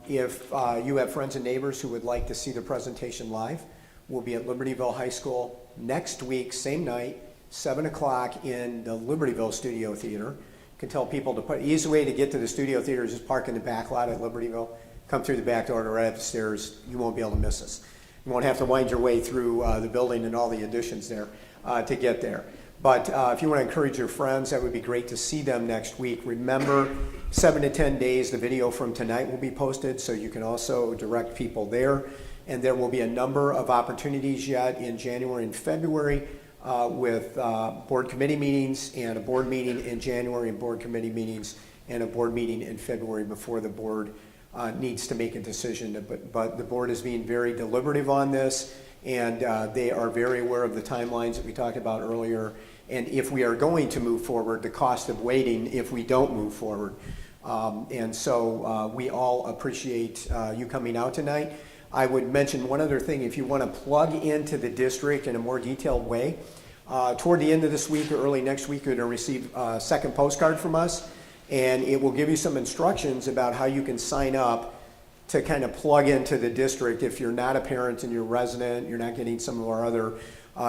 If you have friends and neighbors who would like to see the presentation live, we'll be at Libertyville High School next week, same night, 7 o'clock in the Libertyville Studio Theater. You can tell people to put, easy way to get to the studio theater is just park in the back lot at Libertyville, come through the back door to right up the stairs. You won't be able to miss us. You won't have to wind your way through the building and all the additions there to get there. But if you want to encourage your friends, that would be great to see them next week. Remember, 7 to 10 days, the video from tonight will be posted, so you can also direct people there. And there will be a number of opportunities yet in January and February with board committee meetings and a board meeting in January and board committee meetings and a board meeting in February before the board needs to make a decision. But the board is being very deliberative on this, and they are very aware of the timelines that we talked about earlier. And if we are going to move forward, the cost of waiting if we don't move forward. And so we all appreciate you coming out tonight. I would mention one other thing. If you want to plug into the district in a more detailed way, toward the end of this week or early next week, you're going to receive a second postcard from us, and it will give you some instructions about how you can sign up to kind of plug into the district. If you're not a parent and you're a resident, you're not getting some of our other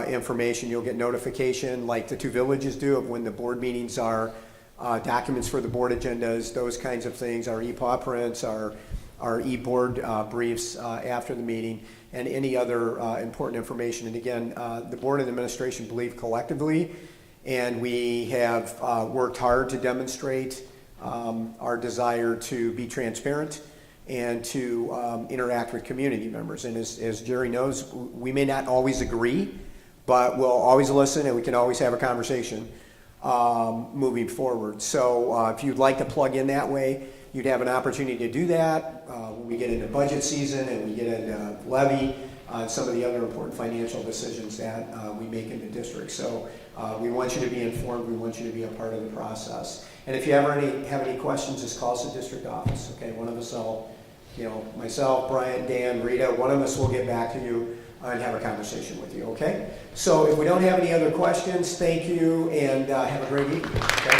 information, you'll get notification like the 2 villages do of when the board meetings are, documents for the board agendas, those kinds of things, our e-paw prints, our e-board briefs after the meeting, and any other important information. And again, the board and administration believe collectively, and we have worked hard to demonstrate our desire to be transparent and to interact with community members. And as Jerry knows, we may not always agree, but we'll always listen and we can always have a conversation moving forward. So if you'd like to plug in that way, you'd have an opportunity to do that when we get into budget season and we get into levy, some of the other important financial decisions that we make in the district. So we want you to be informed. We want you to be a part of the process. And if you ever have any questions, just call us at district office. Okay, one of us will, myself, Brian, Dan, Rita, one of us will get back to you and have a conversation with you. Okay. So if we don't have any other questions, thank you and have a great evening. Okay?